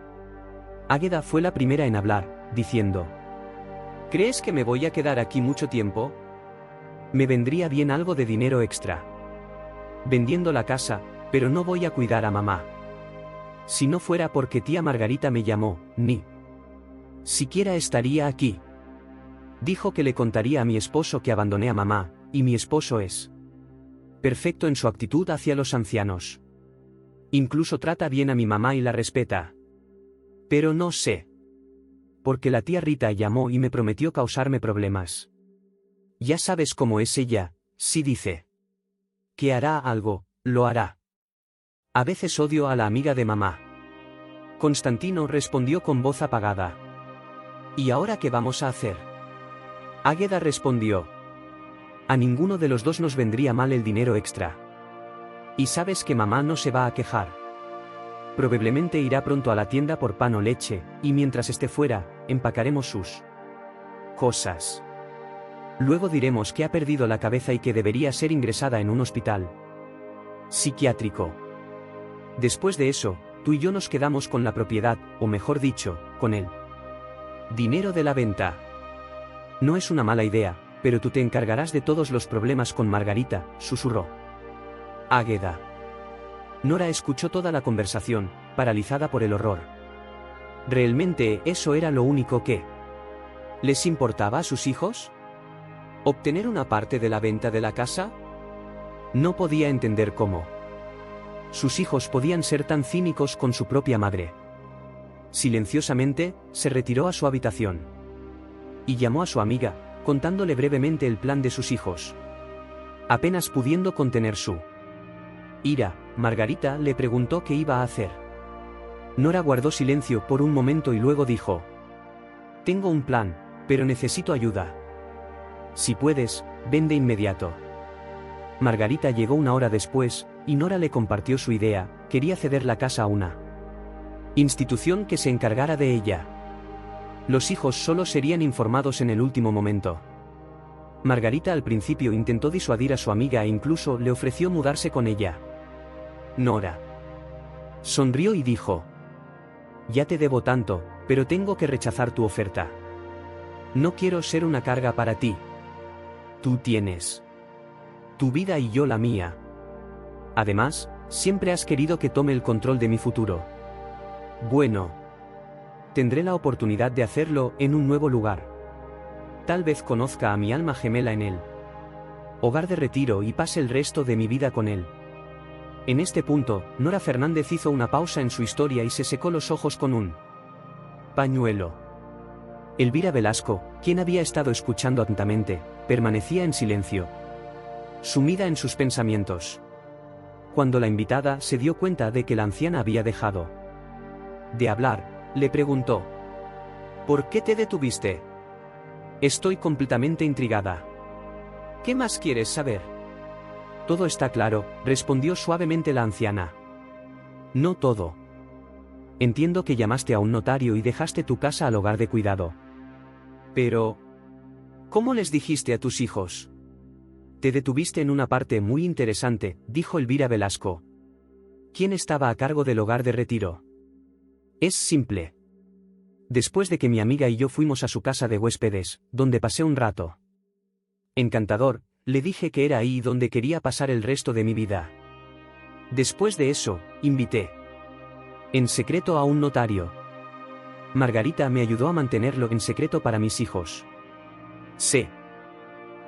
Águeda fue la primera en hablar, diciendo: ¿crees que me voy a quedar aquí mucho tiempo? Me vendría bien algo de dinero extra vendiendo la casa, pero no voy a cuidar a mamá. Si no fuera porque tía Margarita me llamó, ni siquiera estaría aquí. Dijo que le contaría a mi esposo que abandoné a mamá, y mi esposo es perfecto en su actitud hacia los ancianos. Incluso trata bien a mi mamá y la respeta. Pero no sé. Porque la tía Rita llamó y me prometió causarme problemas. Ya sabes cómo es ella, si dice que hará algo, lo hará. A veces odio a la amiga de mamá. Constantino respondió con voz apagada. ¿Y ahora qué vamos a hacer? Águeda respondió: a ninguno de los dos nos vendría mal el dinero extra. Y sabes que mamá no se va a quejar. Probablemente irá pronto a la tienda por pan o leche, y mientras esté fuera, empacaremos sus cosas. Luego diremos que ha perdido la cabeza y que debería ser ingresada en un hospital psiquiátrico. Después de eso, tú y yo nos quedamos con la propiedad, o mejor dicho, con el dinero de la venta. No es una mala idea, pero tú te encargarás de todos los problemas con Margarita, susurró Águeda. Nora escuchó toda la conversación, paralizada por el horror. ¿Realmente eso era lo único que les importaba a sus hijos? ¿Obtener una parte de la venta de la casa? No podía entender cómo sus hijos podían ser tan cínicos con su propia madre. Silenciosamente, se retiró a su habitación y llamó a su amiga, contándole brevemente el plan de sus hijos. Apenas pudiendo contener su ira, Margarita le preguntó qué iba a hacer. Nora guardó silencio por un momento y luego dijo: tengo un plan, Pero necesito ayuda. Si puedes, ven de inmediato. Margarita llegó una hora después, y Nora le compartió su idea: quería ceder la casa a una institución que se encargara de ella. Los hijos solo serían informados en el último momento. Margarita al principio intentó disuadir a su amiga e incluso le ofreció mudarse con ella. Nora sonrió y dijo: ya te debo tanto, pero tengo que rechazar tu oferta. No quiero ser una carga para ti. Tú tienes tu vida y yo la mía. Además, siempre has querido que tome el control de mi futuro. Bueno, tendré la oportunidad de hacerlo en un nuevo lugar. Tal vez conozca a mi alma gemela en él. Hogar de retiro y pase el resto de mi vida con él. En este punto, Nora Fernández hizo una pausa en su historia y se secó los ojos con un pañuelo. Elvira Velasco, quien había estado escuchando atentamente, permanecía en silencio, sumida en sus pensamientos. Cuando la invitada se dio cuenta de que la anciana había dejado de hablar, le preguntó: ¿por qué te detuviste? Estoy completamente intrigada. ¿Qué más quieres saber? Todo está claro, respondió suavemente la anciana. No todo. Entiendo que llamaste a un notario y dejaste tu casa al hogar de cuidado. Pero, ¿cómo les dijiste a tus hijos? Te detuviste en una parte muy interesante, dijo Elvira Velasco. ¿Quién estaba a cargo del hogar de retiro? Es simple. Después de que mi amiga y yo fuimos a su casa de huéspedes, donde pasé un rato encantador, le dije que era ahí donde quería pasar el resto de mi vida. Después de eso, invité en secreto a un notario. Margarita me ayudó a mantenerlo en secreto para mis hijos. Se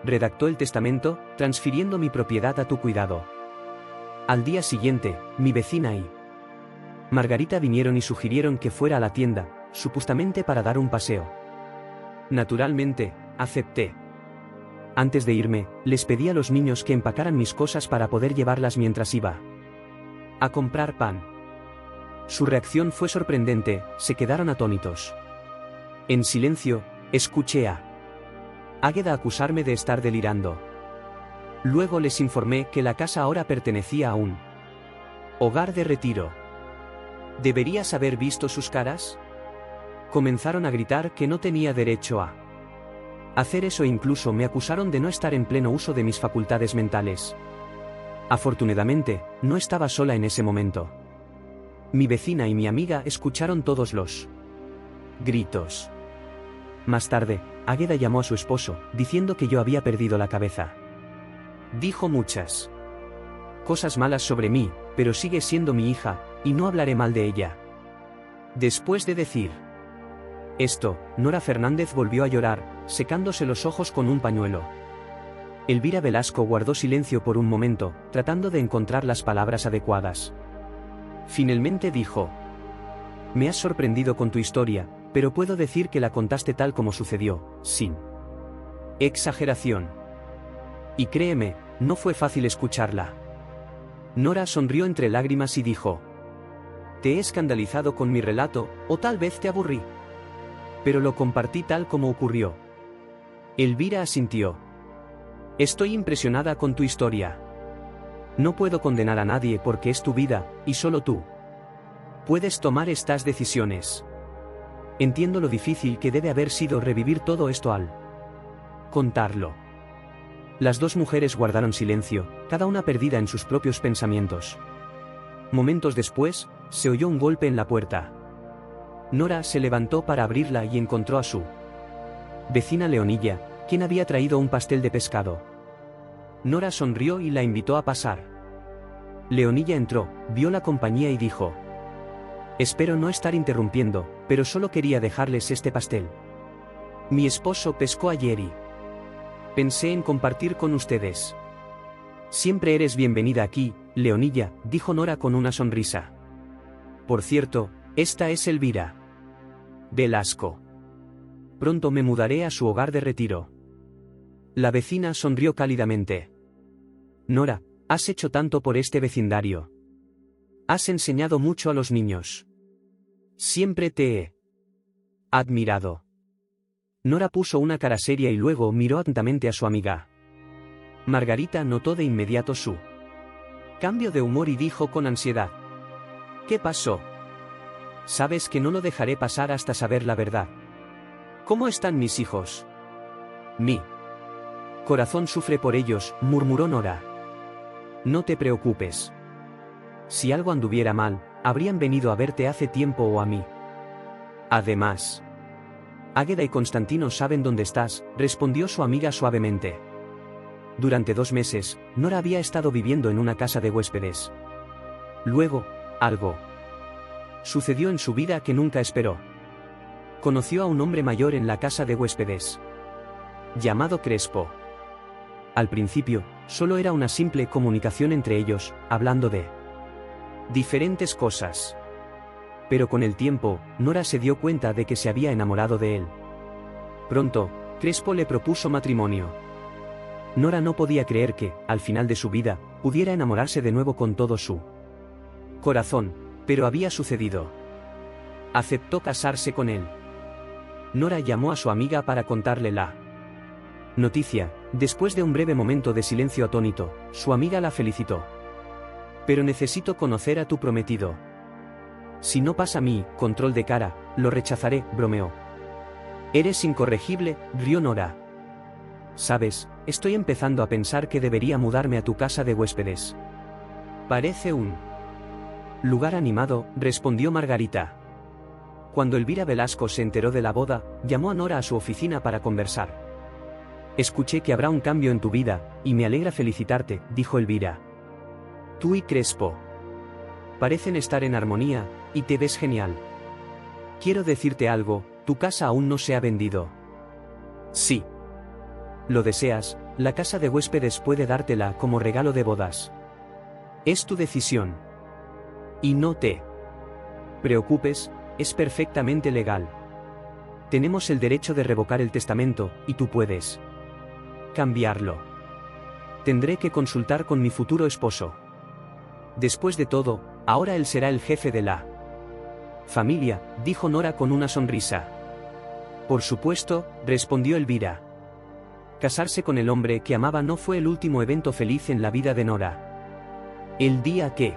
redactó el testamento, transfiriendo mi propiedad a tu cuidado. Al día siguiente, mi vecina y Margarita vinieron y sugirieron que fuera a la tienda, supuestamente para dar un paseo. Naturalmente, acepté. Antes de irme, les pedí a los niños que empacaran mis cosas para poder llevarlas mientras iba a comprar pan. Su reacción fue sorprendente, se quedaron atónitos. En silencio, escuché a Águeda acusarme de estar delirando. Luego les informé que la casa ahora pertenecía a un hogar de retiro. ¿Deberías haber visto sus caras? Comenzaron a gritar que no tenía derecho a hacer eso e incluso me acusaron de no estar en pleno uso de mis facultades mentales. Afortunadamente, no estaba sola en ese momento. Mi vecina y mi amiga escucharon todos los gritos. Más tarde, Águeda llamó a su esposo, diciendo que yo había perdido la cabeza. Dijo muchas cosas malas sobre mí, pero sigue siendo mi hija, y no hablaré mal de ella. Después de decir esto, Nora Fernández volvió a llorar, secándose los ojos con un pañuelo. Elvira Velasco guardó silencio por un momento, tratando de encontrar las palabras adecuadas. Finalmente dijo: me has sorprendido con tu historia, pero puedo decir que la contaste tal como sucedió, sin exageración. Y créeme, no fue fácil escucharla. Nora sonrió entre lágrimas y dijo: te he escandalizado con mi relato, o tal vez te aburrí. Pero lo compartí tal como ocurrió. Elvira asintió. Estoy impresionada con tu historia. No puedo condenar a nadie porque es tu vida, y solo tú puedes tomar estas decisiones. Entiendo lo difícil que debe haber sido revivir todo esto al contarlo. Las dos mujeres guardaron silencio, cada una perdida en sus propios pensamientos. Momentos después, se oyó un golpe en la puerta. Nora se levantó para abrirla y encontró a su vecina Leonilla, quien había traído un pastel de pescado. Nora sonrió y la invitó a pasar. Leonilla entró, vio la compañía y dijo: espero no estar interrumpiendo, pero solo quería dejarles este pastel. Mi esposo pescó ayer y pensé en compartir con ustedes. Siempre eres bienvenida aquí, Leonilla, dijo Nora con una sonrisa. Por cierto, esta es Elvira Velasco. Pronto me mudaré a su hogar de retiro. La vecina sonrió cálidamente. Nora, has hecho tanto por este vecindario. Has enseñado mucho a los niños. Siempre te he admirado. Nora puso una cara seria y luego miró atentamente a su amiga. Margarita notó de inmediato su cambio de humor y dijo con ansiedad: ¿Qué pasó? Sabes que no lo dejaré pasar hasta saber la verdad. ¿Cómo están mis hijos? Mi corazón sufre por ellos, murmuró Nora. No te preocupes. Si algo anduviera mal, habrían venido a verte hace tiempo o a mí. Además, Águeda y Constantino saben dónde estás, respondió su amiga suavemente. Durante 2 meses, Nora había estado viviendo en una casa de huéspedes. Luego, algo sucedió en su vida que nunca esperó. Conoció a un hombre mayor en la casa de huéspedes, llamado Crespo. Al principio, solo era una simple comunicación entre ellos, hablando de diferentes cosas. Pero con el tiempo, Nora se dio cuenta de que se había enamorado de él. Pronto, Crespo le propuso matrimonio. Nora no podía creer que, al final de su vida, pudiera enamorarse de nuevo con todo su corazón, pero había sucedido. Aceptó casarse con él. Nora llamó a su amiga para contarle la noticia. Después de un breve momento de silencio atónito, su amiga la felicitó. Pero necesito conocer a tu prometido. Si no pasa mi control de cara, lo rechazaré, bromeó. Eres incorregible, rió Nora. Sabes, estoy empezando a pensar que debería mudarme a tu casa de huéspedes. Parece un lugar animado, respondió Margarita. Cuando Elvira Velasco se enteró de la boda, llamó a Nora a su oficina para conversar. Escuché que habrá un cambio en tu vida, y me alegra felicitarte, dijo Elvira. Tú y Crespo parecen estar en armonía, y te ves genial. Quiero decirte algo, tu casa aún no se ha vendido. Sí. ¿Lo deseas? La casa de huéspedes puede dártela como regalo de bodas. Es tu decisión. Y no te preocupes, es perfectamente legal. Tenemos el derecho de revocar el testamento, y tú puedes cambiarlo. Tendré que consultar con mi futuro esposo. Después de todo, ahora él será el jefe de la familia, dijo Nora con una sonrisa. Por supuesto, respondió Elvira. Casarse con el hombre que amaba no fue el último evento feliz en la vida de Nora. El día que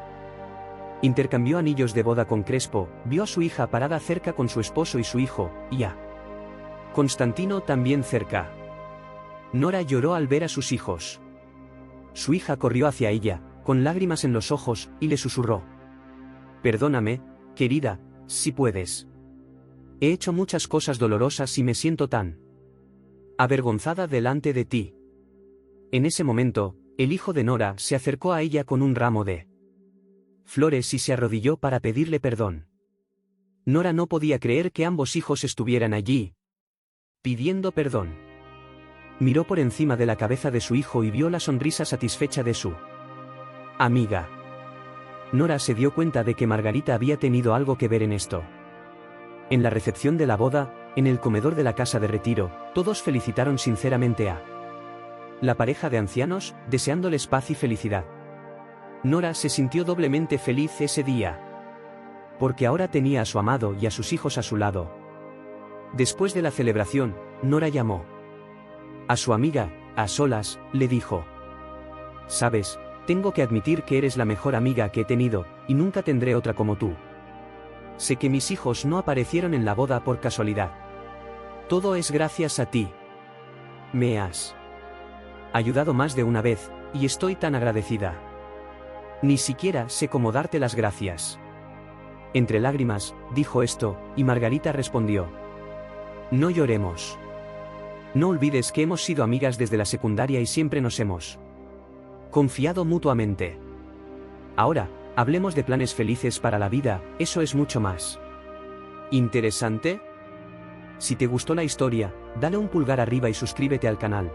intercambió anillos de boda con Crespo, vio a su hija parada cerca con su esposo y su hijo, y a Constantino también cerca. Nora lloró al ver a sus hijos. Su hija corrió hacia ella, con lágrimas en los ojos, y le susurró. Perdóname, querida, si puedes. He hecho muchas cosas dolorosas y me siento tan avergonzada delante de ti. En ese momento, el hijo de Nora se acercó a ella con un ramo de flores y se arrodilló para pedirle perdón. Nora no podía creer que ambos hijos estuvieran allí, pidiendo perdón. Miró por encima de la cabeza de su hijo y vio la sonrisa satisfecha de su amiga. Nora se dio cuenta de que Margarita había tenido algo que ver en esto. En la recepción de la boda, en el comedor de la casa de retiro, todos felicitaron sinceramente a la pareja de ancianos, deseándoles paz y felicidad. Nora se sintió doblemente feliz ese día, porque ahora tenía a su amado y a sus hijos a su lado. Después de la celebración, Nora llamó a su amiga, a solas, le dijo: Sabes, tengo que admitir que eres la mejor amiga que he tenido, y nunca tendré otra como tú. Sé que mis hijos no aparecieron en la boda por casualidad. Todo es gracias a ti. Me has ayudado más de una vez, y estoy tan agradecida. Ni siquiera sé cómo darte las gracias. Entre lágrimas, dijo esto, y Margarita respondió: No lloremos. No olvides que hemos sido amigas desde la secundaria y siempre nos hemos confiado mutuamente. Ahora, hablemos de planes felices para la vida, eso es mucho más interesante. Si te gustó la historia, dale un pulgar arriba y suscríbete al canal.